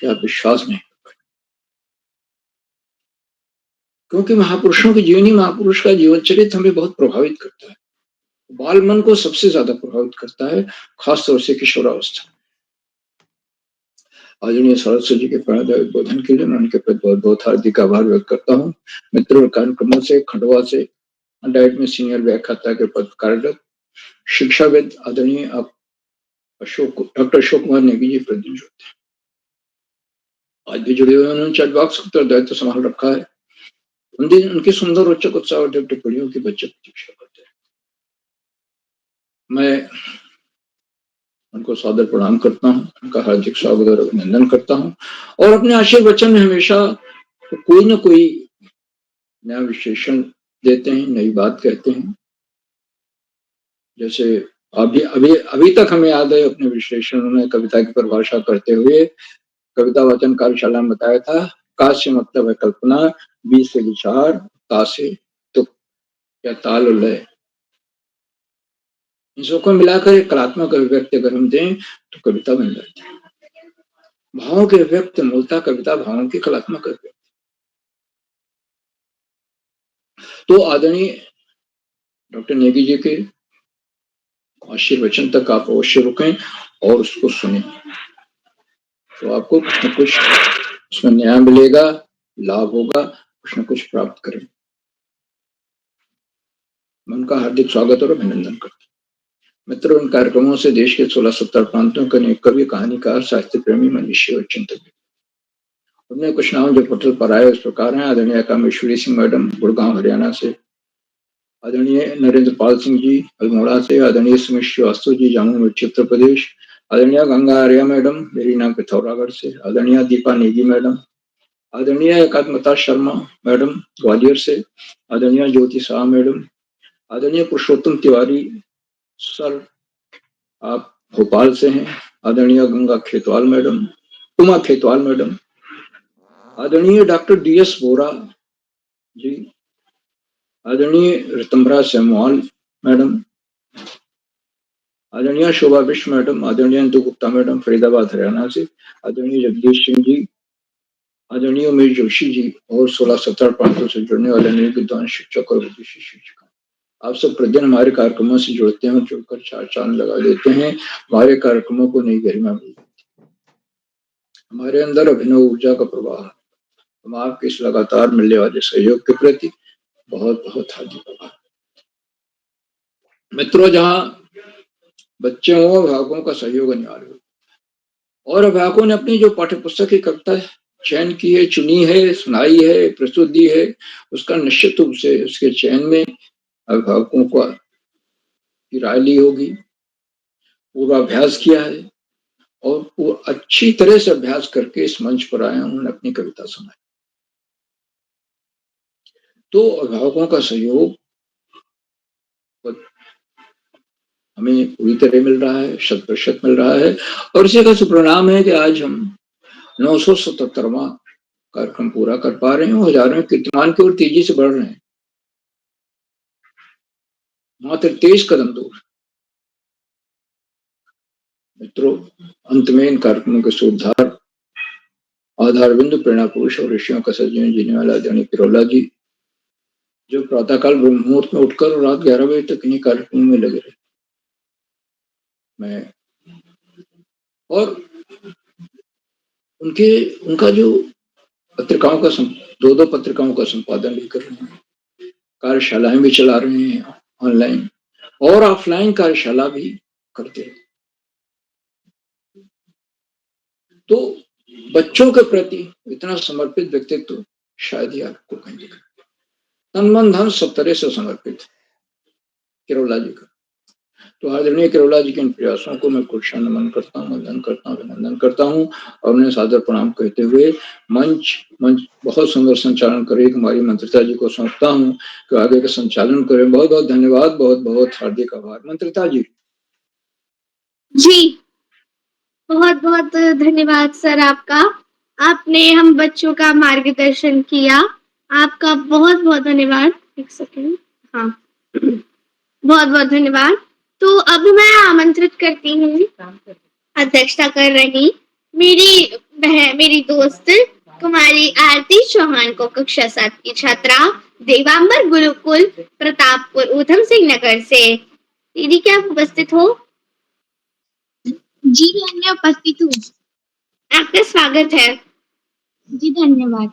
कि आप विश्वास नहीं कर पाए, क्योंकि महापुरुषों की जीवनी, महापुरुष का जीवन चरित्र हमें बहुत प्रभावित करता है। बाल मन को सबसे ज्यादा प्रभावित करता है, खासतौर से किशोरावस्था। आदरणीय सरस्वती जी के प्रणोदय उद्बोधन के लिए मैं उनके प्रति बहुत बहुत हार्दिक आभार व्यक्त करता हूँ। मित्रों, कार्यक्रमों से खंडवा से डाइट में सीनियर व्याख्याता के पद कार्यरत शिक्षाविद आदरणीय डॉक्टर अशोक कुमार नेगी जी प्रतिदिन जुड़ते हैं। आज भी जुड़े हुए उन्होंने चैट बॉक्स का उत्तरदायित्व संभाल रखा है। उनकी सुंदर रोचक उत्साह और टिप्पणियों की बच्चे प्रतीक्षा करते हैं। मैं उनको सादर प्रणाम करता हूँ, उनका हार्दिक स्वागत और अभिनंदन करता हूँ और अपने आशय वचन में हमेशा कोई न कोई नया विश्लेषण देते हैं, नई बात कहते हैं। जैसे अभी तक हमें याद है अपने विश्लेषण में कविता की परिभाषा करते हुए कविता वाचन कार्यशाला में बताया था, का से मतलब है कल्पना, बी से विचार, ता से तुक या ताल और लय। इन सबको मिलाकर एक कलात्मक अभिव्यक्ति अगर हम दें तो कविता बन जाती है। भावों के अभिव्यक्ति मूलतः कविता भावों की कलात्मक अभिव्यक्ति। तो आदरणीय डॉक्टर नेगी जी के आशीर्वचन तक आप अवश्य रुकें और उसको सुनें, तो आपको कुछ न कुछ उसमें न्याय मिलेगा, लाभ होगा, कुछ न कुछ प्राप्त करें। मैं उनका हार्दिक स्वागत और अभिनंदन करता हूँ। मित्रों, इन कार्यक्रमों से देश के 16-17 प्रांतों के अनेक कवि, कहानीकार, साहित्य प्रेमी, मनीषी और चिंतक उनमें कुछ नाम जो पटल पर आए उस प्रकार हैं। आदरणीय कामेश्वरी सिंह मैडम गुड़गांव हरियाणा से, आदरणीय नरेंद्र पाल सिंह जी अल्मोड़ा से, आदरणीय सुमित श्रीवास्तव जी जामुन मिर्ची उत्तर प्रदेश, आदरणीय गंगा आर्या मैडम मेरी नाम पिथौरागढ़ से, आदरणीय दीपा नेगी मैडम, आदरणीय एकात्मता शर्मा मैडम ग्वालियर से, आदरणीय ज्योति शाह मैडम, आदरणीय पुरुषोत्तम तिवारी सर आप भोपाल से हैं, आदरणीय गंगा खेतवाल मैडम, उमा खेतवाल मैडम, आदरणीय डॉक्टर DS बोरा जी, आदरणीय रितंबरा सेमवाल मैडम, आदरणीय शोभा बिश्व मैडम, आदरणीय अंतु गुप्ता मैडम फरीदाबाद हरियाणा से, आदरणीय जगदीश सिंह जी, आदरणीय उमेश जोशी जी और 16-17 प्रांतों से जुड़ने वाले अनेक विद्वान शिक्षक और विदेशी शिक्षक आप सब प्रतिदिन हमारे कार्यक्रमों से जुड़ते हैं और जुड़कर चार चांद लगा देते हैं। हमारे कार्यक्रमों को नई गरिमा मिलती है, हमारे अंदर अभिनव ऊर्जा का प्रवाह। हम आपके इस लगातार मिलने वाले सहयोग के प्रति बहुत बहुत हार्दिक आभार। मित्रों, जहाँ बच्चे हों, अभिभावकों का सहयोग अनिवार्य हो और अभिभावकों ने अपनी जो पाठ्य पुस्तक की कविता चयन की है, चुनी है, सुनाई है, प्रस्तुत दी है, उसका निश्चित रूप से उसके चयन में अभिभावकों को की राय ली होगी, पूर्वाभ्यास किया है और अच्छी तरह से अभ्यास करके इस मंच पर आए, उन्होंने अपनी कविता सुनाई। तो अभिभावकों का सहयोग हमें पूरी तरह मिल रहा है, 100% मिल रहा है और इसी का सुपरिणाम है कि आज हम 977वां कार्यक्रम पूरा कर पा रहे हैं और हजारों कीर्तिमान की ओर तेजी से बढ़ रहे हैं, मात्र 23 कदम दूर। मित्रों, अंत में इन कार्यक्रमों के सूत्रधार आधार बिंदु प्रेरणा पुरुष और ऋषियों का सजीवन जीने वाला आदरणीय किरोला जी, जो प्रातःकाल ब्रह्म मुहूर्त में उठकर और रात 11 बजे तक इन्हीं कार्यक्रमों में लगे रहे। मैं और उनका जो पत्रिकाओं का 2 पत्रिकाओं का संपादन भी कर रहे हैं, कार्यशालाएं भी चला रहे हैं, ऑनलाइन और ऑफलाइन कार्यशाला भी करते हैं। तो बच्चों के प्रति इतना समर्पित व्यक्तित्व शायद ही आपको कहीं दिखे। तन मन धन सब तरह से समर्पित किरोला जी का। तो आदरणीय किरोला जी के इन प्रयासों को मैं कुशल नमन करता हूँ, वंदन करता हूँ, अभिनंदन करता हूँ और उन्हें सादर प्रणाम कहते हुए मंच बहुत सुंदर संचालन करे हमारी मंत्रिता जी को सौंपता हूँ कि आगे का संचालन करें। बहुत बहुत धन्यवाद, बहुत बहुत हार्दिक आभार। मंत्रिता जी। जी, बहुत बहुत धन्यवाद सर आपका। आपने हम बच्चों का मार्गदर्शन किया, आपका बहुत बहुत धन्यवाद। एक सेकंड, हाँ, बहुत बहुत धन्यवाद। तो अब मैं आमंत्रित करती हूँ अध्यक्षता कर रही मेरी दोस्त कुमारी आरती चौहान को कक्षा 7 की छात्रा देवांबर गुरुकुल प्रतापपुर ऊधम सिंह नगर से दीदी क्या आप उपस्थित हो? जी बहन, मैं उपस्थित हूँ। आपका स्वागत है। जी धन्यवाद।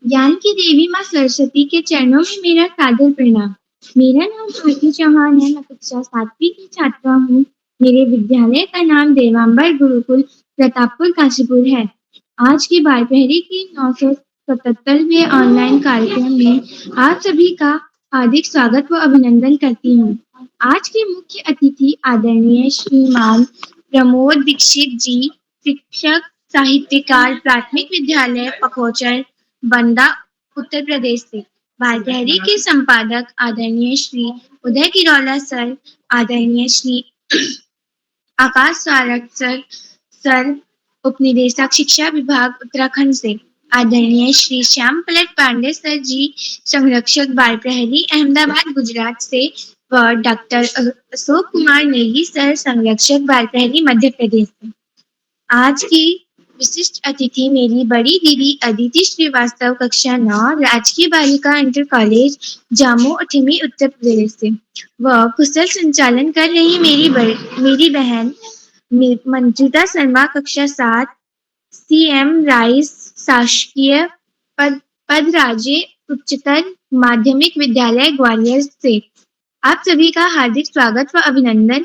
ज्ञान की देवी माँ सरस्वती के चरणों में मेरा सादर प्रणाम। मेरा नाम आरती चौहान है। मैं कक्षा 7वीं की छात्रा हूँ। मेरे विद्यालय का नाम देवांबर गुरुकुल प्रतापपुर काशीपुर है। आज की बाल प्रहरी की 977वें ऑनलाइन कार्यक्रम में आप सभी का हार्दिक स्वागत व अभिनंदन करती हूँ। आज के मुख्य अतिथि आदरणीय श्रीमान प्रमोद दीक्षित जी, शिक्षक साहित्यकार, प्राथमिक विद्यालय पखोचर, बंदा, उत्तर प्रदेश से। बाल प्रहरी के संपादक आदरणीय श्री उदय किरौला सर, आदरणीय श्री आकाश स्वारक सर, उपनिदेशक शिक्षा विभाग उत्तराखंड से। आदरणीय श्री श्याम पलट पांडे सर जी, संरक्षक बाल प्रहरी अहमदाबाद गुजरात से व डॉक्टर अशोक कुमार नेगी सर, संरक्षक बाल प्रहरी मध्य प्रदेश से। आज की विशिष्ट अतिथि मेरी बड़ी दीदी अदिति श्रीवास्तव, कक्षा 9, राजकीय बालिका इंटर कॉलेज जामो अठेमी उत्तर प्रदेश से। वह कुशल संचालन कर रही मेरी बहन मंजिता शर्मा, कक्षा 7, CM राइस शासकीय पदराजे उच्चतर माध्यमिक विद्यालय ग्वालियर से। आप सभी का हार्दिक स्वागत व अभिनंदन।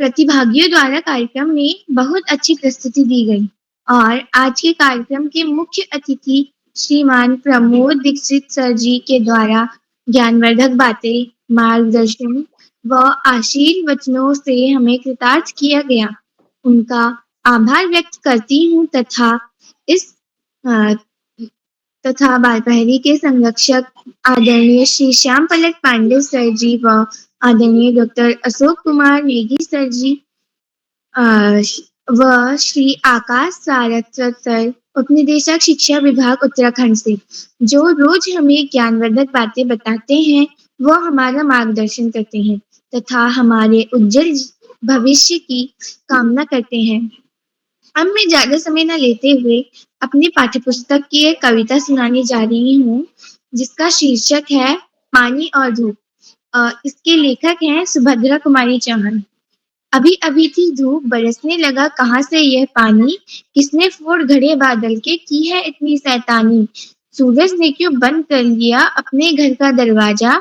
प्रतिभागियों द्वारा कार्यक्रम में बहुत अच्छी प्रस्तुति दी गई और आज के कार्यक्रम के मुख्य अतिथि श्रीमान प्रमोद दीक्षित सर जी के द्वारा ज्ञानवर्धक बातें, मार्गदर्शन व आशीर्वचनों से हमें कृतार्थ किया गया। उनका आभार व्यक्त करती हूँ तथा बाल प्रहरी के संरक्षक आदरणीय श्री श्याम पलट पांडे सर जी व आदरणीय डॉक्टर अशोक कुमार नेगी सर जी व श्री आकाश सारस्वत सर, उपनिदेशक शिक्षा विभाग उत्तराखंड से, जो रोज हमें ज्ञानवर्धक बातें बताते हैं, वो हमारा मार्गदर्शन करते हैं तथा हमारे उज्जवल भविष्य की कामना करते हैं। अब मैं ज्यादा समय न लेते हुए अपनी पाठ्यपुस्तक की एक कविता सुनाने जा रही हूँ, जिसका शीर्षक है पानी और धूप। इसके लेखक हैं सुभद्रा कुमारी चौहान। अभी अभी थी धूप, बरसने लगा कहाँ से यह पानी, किसने फोड़ घड़े बादल के की है इतनी शैतानी, सूरज ने क्यों बंद कर लिया अपने घर का दरवाजा,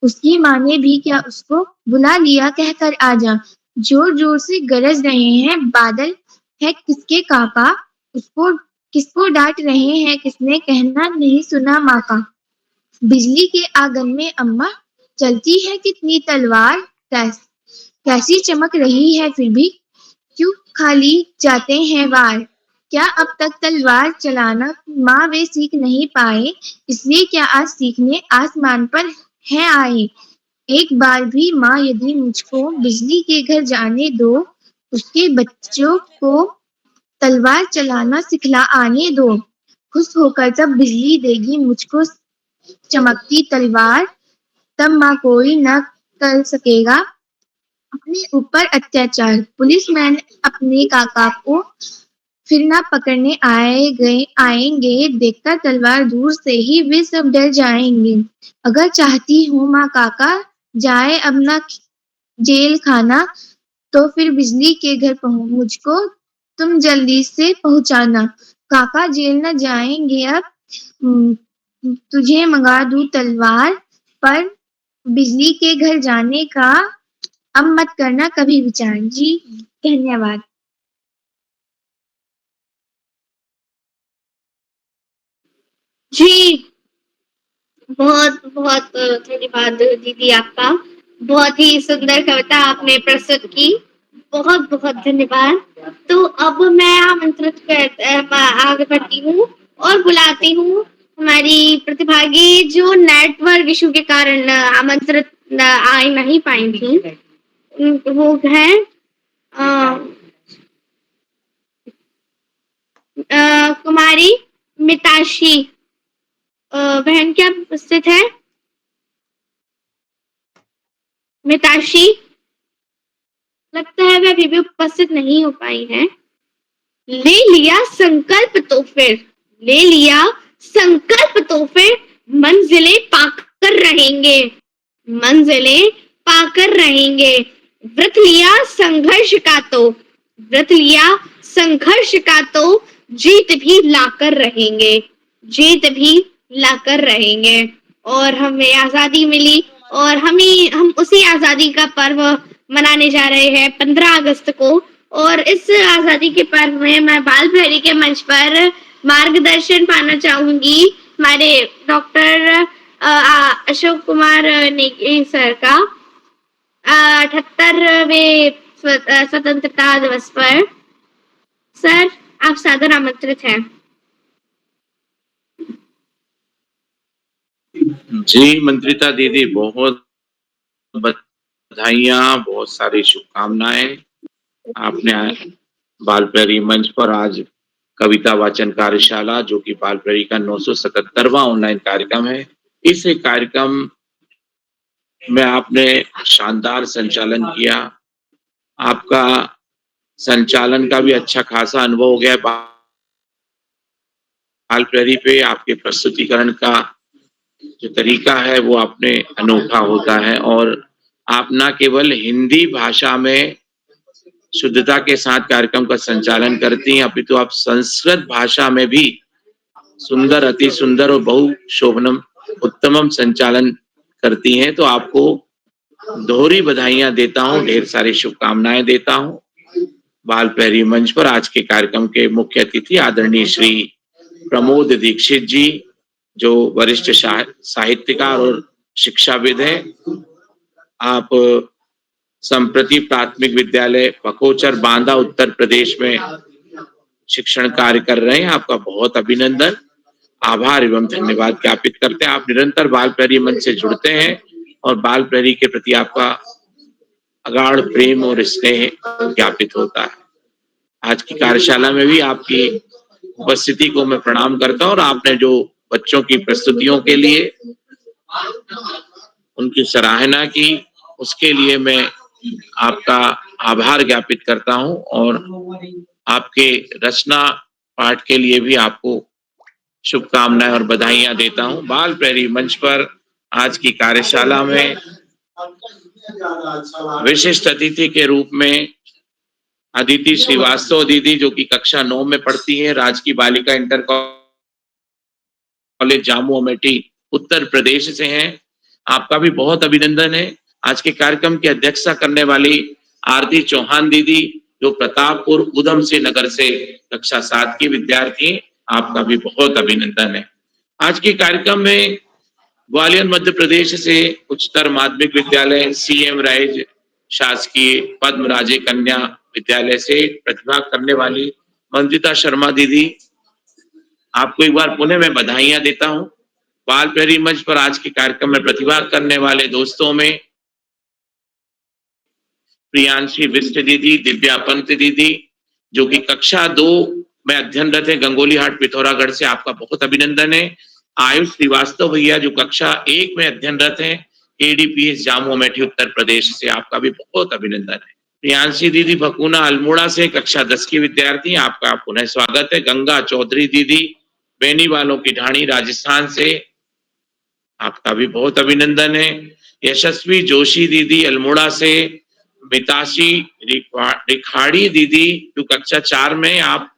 उसकी माँ ने भी क्या उसको बुला लिया कहकर आजा, जोर जोर से गरज रहे हैं बादल, है किसके काका, उसको किसको डांट रहे हैं, किसने कहना नहीं सुना माँ का, बिजली के आंगन में अम्मा चलती है कितनी तलवार, कैसी चमक रही है फिर भी क्यों खाली जाते हैं वार, क्या अब तक तलवार चलाना माँ वे सीख नहीं पाए, इसलिए क्या आज सीखने आसमान पर है आए, एक बार भी माँ यदि मुझको बिजली के घर जाने दो, उसके बच्चों को तलवार चलाना सिखला आने दो, खुश होकर जब बिजली देगी मुझको चमकती तलवार, तब माँ कोई न कर सकेगा अपने ऊपर अत्याचार, पुलिसमैन अपने काका को फिर ना पकड़ने आएंगे, देखकर तलवार दूर से ही वे सब डर जाएंगे, अगर चाहती हूँ माँ काका जाए अब ना जेल खाना, तो फिर बिजली के घर मुझको तुम जल्दी से पहुंचाना, काका जेल न जाएंगे अब, तुझे मंगा दूं तलवार, पर बिजली के घर जाने का अब मत करना कभी विचार। जी धन्यवाद। जी बहुत बहुत धन्यवाद दीदी आपका, बहुत ही सुंदर कविता आपने प्रस्तुत की, बहुत बहुत धन्यवाद। तो अब मैं आमंत्रित आगे बढ़ती हूँ और बुलाती हूँ हमारी प्रतिभागी जो नेटवर्क इशू के कारण आमंत्रित आ नहीं पाई थी, वो है कुमारी मिताशी। बहन क्या उपस्थित है? मिताशी लगता है वह अभी भी उपस्थित नहीं हो पाई है। ले लिया संकल्प तो फिर मंजिलें पाकर रहेंगे, मंजिलें पाकर रहेंगे। व्रत लिया संघर्ष का तो, व्रत लिया संघर्ष का तो जीत भी लाकर रहेंगे, जीत भी लाकर रहेंगे। और हमें आजादी मिली और हम उसी आजादी का पर्व मनाने जा रहे हैं 15 अगस्त को। और इस आजादी के पर्व में मैं बाल प्रहरी के मंच पर मार्गदर्शन पाना चाहूंगी हमारे डॉक्टर अशोक कुमार नेगी सर का 78वें स्वतंत्रता दिवस पर। सर, आप सादर आमंत्रित हैं। जी मंत्रिता दीदी, बहुत बधाइयाँ, बहुत सारी शुभकामनाएं। आपने बाल प्रहरी मंच पर आज कविता वाचन कार्यशाला, जो कि बाल प्रहरी का 977वां ऑनलाइन कार्यक्रम है, इस कार्यक्रम में आपने शानदार संचालन किया। आपका संचालन का भी अच्छा खासा अनुभव हो गया बाल प्रहरी पे। आपके प्रस्तुतिकरण का जो तरीका है वो आपने अनोखा होता है, और आप न केवल हिंदी भाषा में शुद्धता के साथ कार्यक्रम का संचालन करती हैं, अपितु आप संस्कृत भाषा में भी सुंदर, अति सुंदर और बहु शोभनम उत्तमम संचालन करती हैं। तो आपको दोहरी बधाइयां देता हूं, ढेर सारी शुभकामनाएं देता हूं। बाल प्रहरी मंच पर आज के कार्यक्रम के मुख्य अतिथि आदरणीय श्री प्रमोद दीक्षित जी, जो वरिष्ठ साहित्यकार और शिक्षाविद हैं। आप संप्रति प्राथमिक विद्यालय पकोचर बांदा उत्तर प्रदेश में शिक्षण कार्य कर रहे हैं। आपका बहुत अभिनंदन, आभार एवं धन्यवाद ज्ञापित करते हैं। आप निरंतर बाल प्रहरी मंच से जुड़ते हैं और बाल प्रहरी के प्रति आपका अगाढ़ प्रेम और स्नेह ज्ञापित होता है। आज की कार्यशाला में भी आपकी उपस्थिति को मैं प्रणाम करता हूं, और आपने जो बच्चों की प्रस्तुतियों के लिए उनकी सराहना की, उसके लिए मैं आपका आभार ज्ञापित करता हूं, और आपके रचना पाठ के लिए भी आपको शुभकामनाएं और बधाइयां देता हूं। बाल प्रहरी मंच पर आज की कार्यशाला में विशिष्ट अतिथि के रूप में अदिति श्रीवास्तव दीदी, जो कि कक्षा 9 में पढ़ती है, राजकीय बालिका इंटर कॉलेज जामू अमेठी उत्तर प्रदेश से हैं। आपका भी बहुत अभिनंदन है। आज के कार्यक्रम की अध्यक्षता करने वाली आरती चौहान दीदी, जो प्रतापपुर उधम सिंह नगर से कक्षा 7 की विद्यार्थी, आपका भी बहुत अभिनंदन है। आज के कार्यक्रम में ग्वालियर मध्य प्रदेश से उच्चतर माध्यमिक विद्यालय सीएम राइज शासकीय पद्मराजे कन्या विद्यालय से प्रतिभाग करने वाली मंजिता शर्मा दीदी, आपको एक बार पुनः मैं बधाइयां देता हूं। बाल प्रहरी मंच पर आज के कार्यक्रम में प्रतिभाग करने वाले दोस्तों में प्रियांशी बिष्ट दीदी, दिव्या पंत दीदी, जो कि कक्षा 2 में अध्ययनरत है गंगोलीहाट पिथौरागढ़ से, आपका बहुत अभिनंदन है। आयुष श्रीवास्तव भैया, जो कक्षा 1 में अध्ययनरत है एडीपीएस जामू अमेठी उत्तर प्रदेश से, आपका भी बहुत अभिनंदन है। प्रियांशी दीदी भकुना अल्मोड़ा से कक्षा 10 की विद्यार्थी, आपका पुनः स्वागत है। गंगा चौधरी दीदी बेनी वालों की ढाणी राजस्थान से, आपका भी बहुत अभिनंदन है। यशस्वी जोशी दीदी अल्मोड़ा से, मिताशी रिखाड़ी दीदी, जो कक्षा 4 में, आप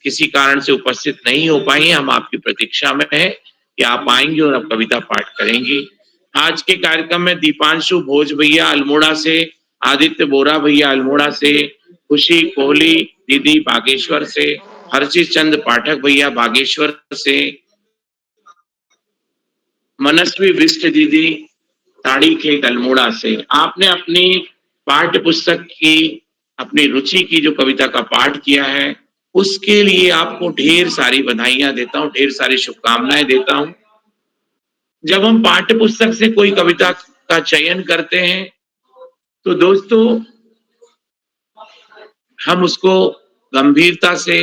किसी कारण से उपस्थित नहीं हो पाई, हम आपकी प्रतीक्षा में हैं कि आप आएंगी और आप कविता पाठ करेंगी। आज के कार्यक्रम में दीपांशु भोज भैया अल्मोड़ा से, आदित्य बोरा भैया अल्मोड़ा से, खुशी कोहली दीदी बागेश्वर से, हर्षित चंद पाठक भैया बागेश्वर से, मनस्वी बिष्ट दीदी ताड़ी खेत अल्मोड़ा से। आपने अपनी पाठ्य पुस्तक की, अपनी रुचि की जो कविता का पाठ किया है, उसके लिए आपको ढेर सारी बधाइयां देता हूं, ढेर सारी शुभकामनाएं देता हूं। जब हम पाठ्य पुस्तक से कोई कविता का चयन करते हैं तो दोस्तों हम उसको गंभीरता से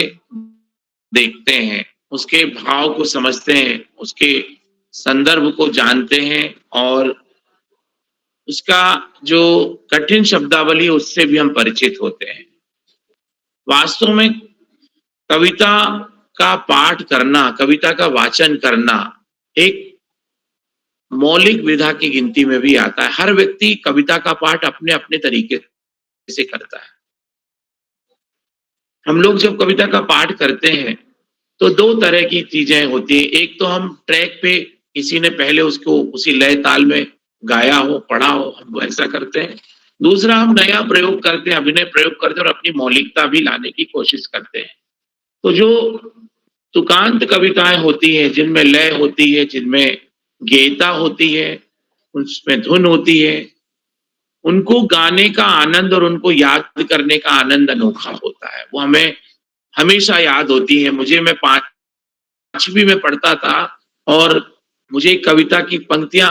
देखते हैं, उसके भाव को समझते हैं, उसके संदर्भ को जानते हैं, और उसका जो कठिन शब्दावली उससे भी हम परिचित होते हैं। वास्तव में कविता का पाठ करना, कविता का वाचन करना एक मौलिक विधा की गिनती में भी आता है। हर व्यक्ति कविता का पाठ अपने अपने तरीके से करता है। हम लोग जब कविता का पाठ करते हैं तो दो तरह की चीजें होती है। एक तो हम ट्रैक पे किसी ने पहले उसको उसी लय ताल में गाया हो, पढ़ा हो, हम ऐसा करते हैं। दूसरा, हम नया प्रयोग करते हैं, अभिनय प्रयोग करते हैं और अपनी मौलिकता भी लाने की कोशिश करते हैं। तो जो तुकांत कविताएं होती हैं, जिनमें लय होती है, जिनमें गेयता होती है, उसमें धुन होती है, उनको गाने का आनंद और उनको याद करने का आनंद अनोखा होता है। वो हमें हमेशा याद होती है। मैं 5वीं में पढ़ता था और मुझे एक कविता की पंक्तियां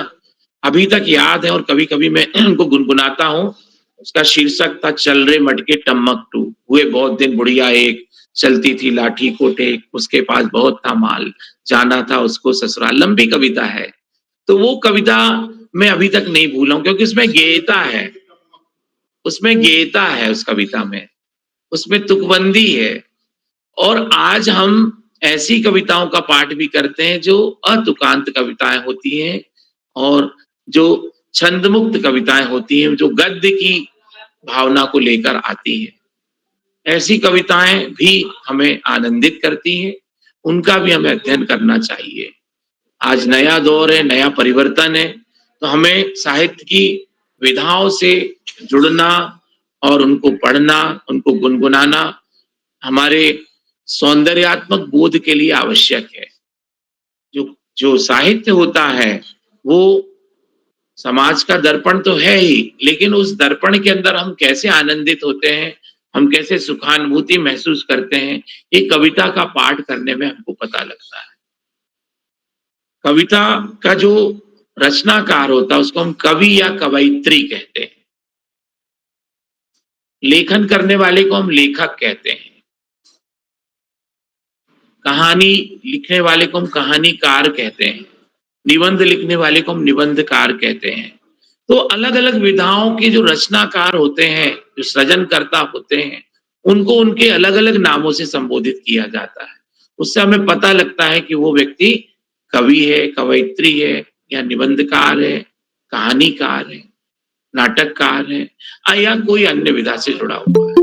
अभी तक याद है और कभी कभी मैं उनको गुनगुनाता हूँ। उसका शीर्षक था, चल रे मटके टम्मक टू, हुए बहुत दिन बुढ़िया एक, चलती थी लाठी को टेक, उसके पास बहुत था माल, जाना था उसको ससुराल। लंबी कविता है। तो वो कविता मैं अभी तक नहीं भूला हूं, क्योंकि उसमें गेयता है, उसमें गेयता है, उस कविता में, उसमें तुकबंदी है। और आज हम ऐसी कविताओं का पाठ भी करते हैं जो अतुकांत कविताएं होती हैं और जो छंदमुक्त कविताएं होती हैं, जो गद्य की भावना को लेकर आती हैं। ऐसी कविताएं भी हमें आनंदित करती हैं, उनका भी हमें अध्ययन करना चाहिए। आज नया दौर है, नया परिवर्तन है, तो हमें साहित्य की विधाओं से जुड़ना और उनको पढ़ना, उनको गुनगुनाना हमारे सौंदर्यात्मक बोध के लिए आवश्यक है। जो साहित्य होता है वो समाज का दर्पण तो है ही, लेकिन उस दर्पण के अंदर हम कैसे आनंदित होते हैं, हम कैसे सुखानुभूति महसूस करते हैं, ये कविता का पाठ करने में हमको पता लगता है। कविता का जो रचनाकार होता है उसको हम कवि या कवयित्री कहते हैं। लेखन करने वाले को हम लेखक कहते हैं। कहानी लिखने वाले को हम कहानीकार कहते हैं। निबंध लिखने वाले को हम निबंधकार कहते हैं। तो अलग अलग विधाओं के जो रचनाकार होते हैं, जो सृजनकर्ता होते हैं, उनको उनके अलग अलग नामों से संबोधित किया जाता है। उससे हमें पता लगता है कि वो व्यक्ति कवि है, कवयित्री है, या निबंधकार है, कहानीकार है, नाटककार है, या कोई अन्य विधा से जुड़ा हुआ है।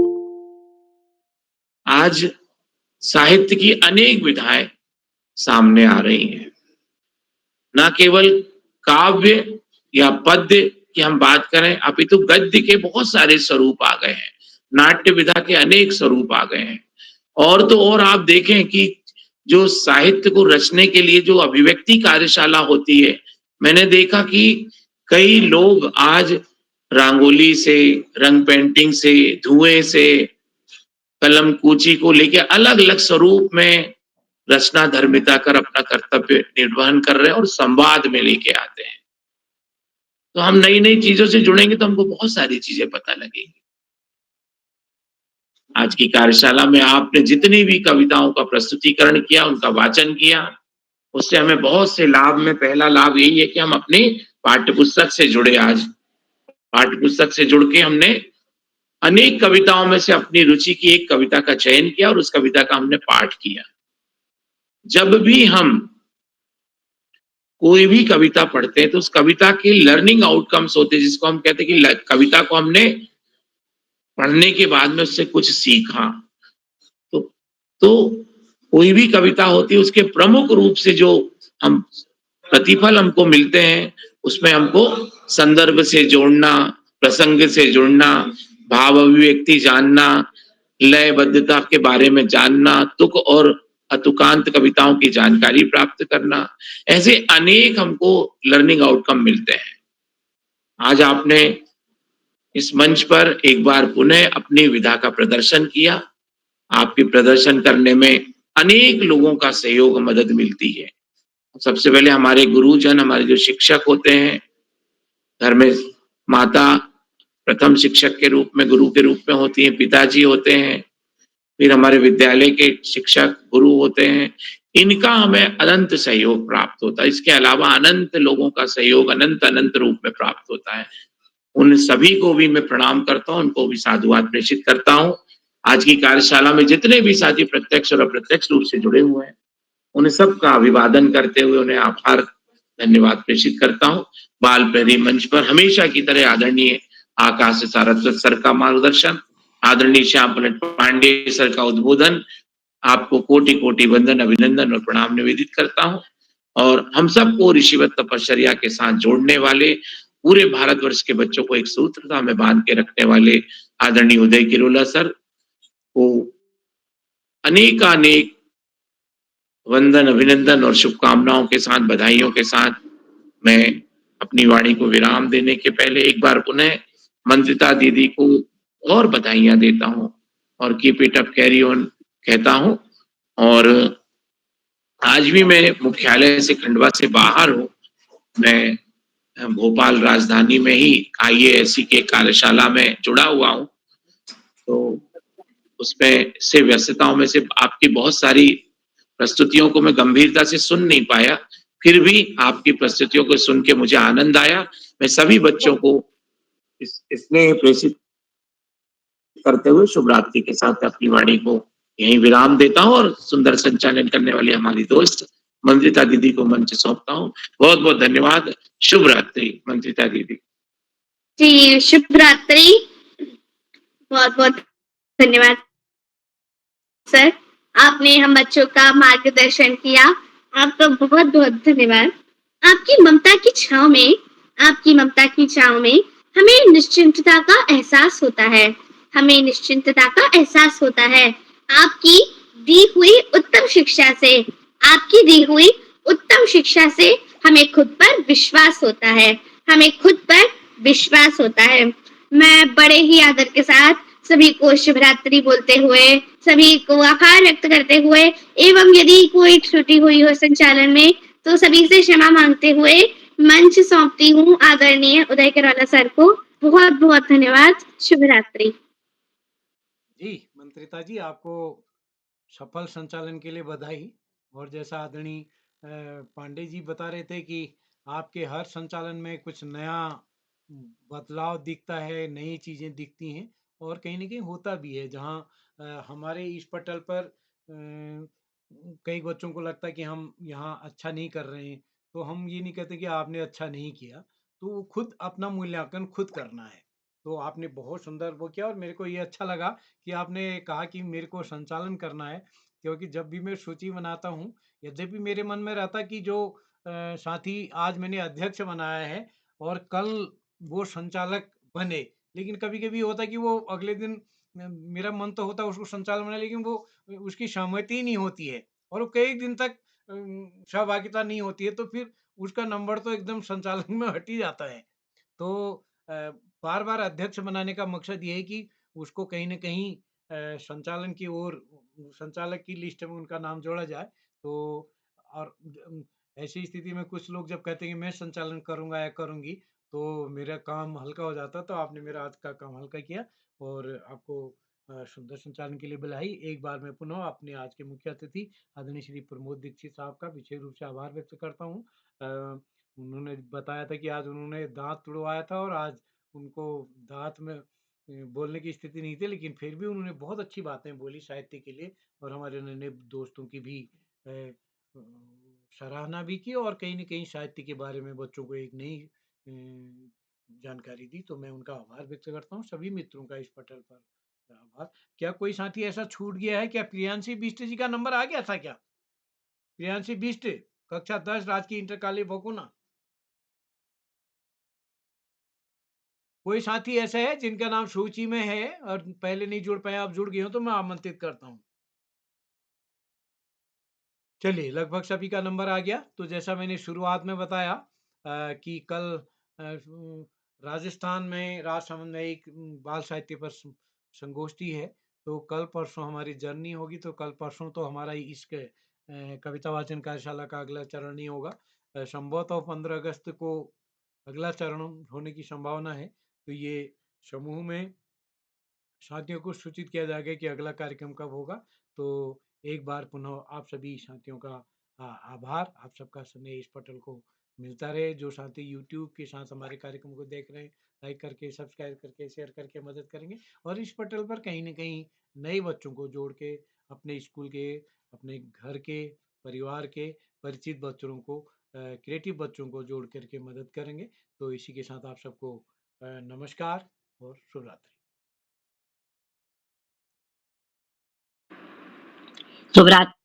आज साहित्य की अनेक विधाएं सामने आ रही हैं। ना केवल काव्य या पद्य की हम बात करें, अपितु गद्य के बहुत सारे स्वरूप आ गए हैं। नाट्य विधा के अनेक स्वरूप आ गए हैं। और तो और आप देखें कि जो साहित्य को रचने के लिए जो अभिव्यक्ति कार्यशाला होती है, मैंने देखा कि कई लोग आज रंगोली से, रंग पेंटिंग से, धुएं से, कलम कूची को लेके अलग अलग स्वरूप में रचना धर्मिता कर अपना कर्तव्य निर्वहन कर रहे हैं और संवाद में लेके आते हैं। तो हम नई नई चीजों से जुड़ेंगे तो हमको बहुत सारी चीजें पता लगेंगी। आज की कार्यशाला में आपने जितनी भी कविताओं का प्रस्तुतिकरण किया, उनका वाचन किया, उससे हमें बहुत से लाभ में पहला लाभ यही है कि हम अपनी पाठ्यपुस्तक से जुड़े। आज पाठ्यपुस्तक से जुड़ के हमने अनेक कविताओं में से अपनी रुचि की एक कविता का चयन किया और उस कविता का हमने पाठ किया। जब भी हम कोई भी कविता पढ़ते हैं तो उस कविता के लर्निंग आउटकम्स होते हैं, जिसको हम कहते हैं कि कविता को हमने पढ़ने के बाद में उससे कुछ सीखा। तो कोई भी कविता होती है, उसके प्रमुख रूप से जो हम प्रतिफल हमको मिलते हैं, उसमें हमको संदर्भ से जोड़ना, प्रसंग से जुड़ना, भाव अभिव्यक्ति जानना, लयबद्धता के बारे में जानना, तुक और अतुकांत कविताओं की जानकारी प्राप्त करना, ऐसे अनेक हमको लर्निंग आउटकम मिलते हैं। आज आपने इस मंच पर एक बार पुनः अपनी विधा का प्रदर्शन किया। आपके प्रदर्शन करने में अनेक लोगों का सहयोग, मदद मिलती है। सबसे पहले हमारे गुरुजन, हमारे जो शिक्षक होते हैं, घर में माता प्रथम शिक्षक के रूप में, गुरु के रूप में होती हैं, पिताजी होते हैं, फिर हमारे विद्यालय के शिक्षक गुरु होते हैं। इनका हमें अनंत सहयोग प्राप्त होता है। इसके अलावा अनंत लोगों का सहयोग अनंत अनंत रूप में प्राप्त होता है। उन सभी को भी मैं प्रणाम करता हूँ, उनको भी साधुवाद प्रेषित करता हूँ। आज की कार्यशाला में जितने भी साथी प्रत्यक्ष और अप्रत्यक्ष रूप से जुड़े हुए हैं, उन्हें सबका अभिवादन करते हुए उन्हें आभार धन्यवाद प्रेषित करता हूँ। बाल प्रहरी मंच पर हमेशा की तरह आदरणीय आकाश सारस्वत सर का मार्गदर्शन, आदरणीय श्याम पलट पांडे सर का उद्बोधन, आपको कोटि कोटि वंदन, अभिनंदन और प्रणाम निवेदित करता हूँ। और हम सबको ऋषिवत तपश्चर्या के साथ जोड़ने वाले, पूरे भारतवर्ष के बच्चों को एक सूत्रता में बांध के रखने वाले आदरणीय उदय किरोला सर को अनेकानेक वंदन, अभिनंदन और शुभकामनाओं के साथ, बधाइयों के साथ मैं अपनी वाणी को विराम देने के पहले एक बार पुनः मंत्रिता दीदी को और बधाइयां देता हूँ और keep it up, carry on कहता हूँ। और आज भी मैं मुख्यालय से, खंडवा से बाहर हूँ। मैं भोपाल राजधानी में ही IASC के कार्यशाला में जुड़ा हुआ हूँ, तो उसमें से व्यस्तताओं में से आपकी बहुत सारी प्रस्तुतियों को मैं गंभीरता से सुन नहीं पाया, फिर भी आपकी प्रस्तुतियों को सुन के मुझे आनंद आया। मैं सभी बच्चों को स्नेह प्रेषित करते हुए शुभ रात्रि के साथ अपनी वाणी को यहीं विराम देता हूँ और सुंदर संचालन करने वाली हमारी दोस्त मंत्रिता दीदी को मंच सौंपता हूँ। बहुत बहुत धन्यवाद। शुभ रात्रि मंत्रिता दीदी। जी, शुभ रात्रि। बहुत बहुत धन्यवाद सर, आपने हम बच्चों का मार्गदर्शन किया। आपका बहुत बहुत धन्यवाद। आपकी ममता की छांव में, आपकी ममता की छांव में हमें निश्चिंतता का एहसास होता है, हमें निश्चिंतता का एहसास होता है। आपकी दी हुई उत्तम शिक्षा से, आपकी दी हुई उत्तम शिक्षा से हमें खुद पर विश्वास होता है, हमें खुद पर विश्वास होता है। मैं बड़े ही आदर के साथ सभी को शिवरात्रि बोलते हुए, सभी को आभार व्यक्त करते हुए एवं यदि कोई त्रुटि हुई हो संचालन में तो सभी से क्षमा मांगते हुए मंच सौंपती हूँ आदरणीय उदय किरोला सर को। बहुत बहुत धन्यवाद। शुभ रात्रि। जी, मंत्रिता जी, आपको सफल संचालन के लिए बधाई। और जैसा आदरणीय पांडे जी बता रहे थे कि आपके हर संचालन में कुछ नया बदलाव दिखता है, नई चीज़ें दिखती हैं और कहीं न कहीं होता भी है। जहाँ हमारे इस पटल पर कई बच्चों को लगता है कि हम यहाँ अच्छा नहीं कर रहे हैं, तो हम ये नहीं कहते कि आपने अच्छा नहीं किया, तो खुद अपना मूल्यांकन खुद करना है। तो आपने बहुत सुंदर वो किया और मेरे को ये अच्छा लगा कि आपने कहा कि मेरे को संचालन करना है, क्योंकि जब भी मैं सूची बनाता हूँ, यद्यपि मेरे मन में रहता कि जो साथी आज मैंने अध्यक्ष बनाया है और कल वो संचालक बने, लेकिन कभी-कभी होता है कि वो अगले दिन मेरा मन तो होता है उसको संचालक बनाए, लेकिन वो उसकी सहमति ही नहीं होती है और वो कई दिन तक सहभागिता नहीं होती है, तो फिर उसका नंबर तो एकदम संचालन में हट ही जाता है। तो बार-बार अध्यक्ष बनाने का मकसद ये है कि उसको कहीं न कहीं संचालन की ओर, संचालक की लिस्ट में उनका नाम जोड़ा जाए। तो और ऐसी स्थिति में कुछ लोग जब कहते हैं कि मैं संचालन करूँगा या करूँगी, तो मेरा काम हल्का हो जाता है। तो आपने मेरा आज का काम हल्का किया और आपको सुंदर संचालन के लिए बधाई। एक बार मैं पुनः अपने आज के मुख्य अतिथि आदरणीय श्री प्रमोद दीक्षित साहब का विशेष रूप से आभार व्यक्त करता हूँ। उन्होंने बताया था कि आज उन्होंने दाँत तुड़वाया था और आज उनको दाँत में बोलने की स्थिति नहीं थी, लेकिन फिर भी उन्होंने बहुत अच्छी बातें बोली साहित्य के लिए और हमारे नन्हे दोस्तों की भी अ, अ, सराहना भी की और कहीं न कहीं साहित्य के बारे में बच्चों को एक नई जानकारी दी। तो मैं उनका आभार व्यक्त करता हूँ, सभी मित्रों का इस पटल पर आभार। क्या कोई साथी ऐसा छूट गया है? क्या प्रियांशी बिष्ट जी का नंबर आ गया था क्या? प्रियांशी बिष्ट, कक्षा 10 राजकीय इंटर कॉलेज बकुना। कोई साथी ऐसा है जिनका नाम सूची में है और पहले नहीं जुड़ पाए, अब जुड़ गए हो तो मैं आमंत्रित करता हूँ। चलिए, लगभग सभी का नंबर आ गया। तो जैसा मैंने शुरुआत में बताया कि कल राजस्थान में राजसमंद में एक बाल साहित्य पर संगोष्ठी है। तो कल परसों हमारी जर्नी होगी, तो कल परसों तो हमारा इश्क कविता वाचन कार्यशाला का अगला चरण ही होगा। संभवतः 15 अगस्त को अगला चरण होने की संभावना है। तो ये समूह में साथियों को सूचित किया जाएगा कि अगला कार्यक्रम कब होगा। तो एक बार पुनः आप सभी साथियों का आभार। आप सबका स्नेह इस पटल को मिलता रहे। जो साथी यूट्यूब के साथ हमारे कार्यक्रम को देख रहे हैं, लाइक करके, सब्सक्राइब करके, शेयर करके मदद करेंगे और इस पटल पर कहीं न कहीं नए बच्चों को जोड़ के अपने स्कूल के, अपने घर के परिवार के परिचित बच्चों को क्रिएटिव बच्चों को जोड़ करके मदद करेंगे। तो इसी के साथ आप सबको नमस्कार और शुभ रात्रि। शुभ रात्रि।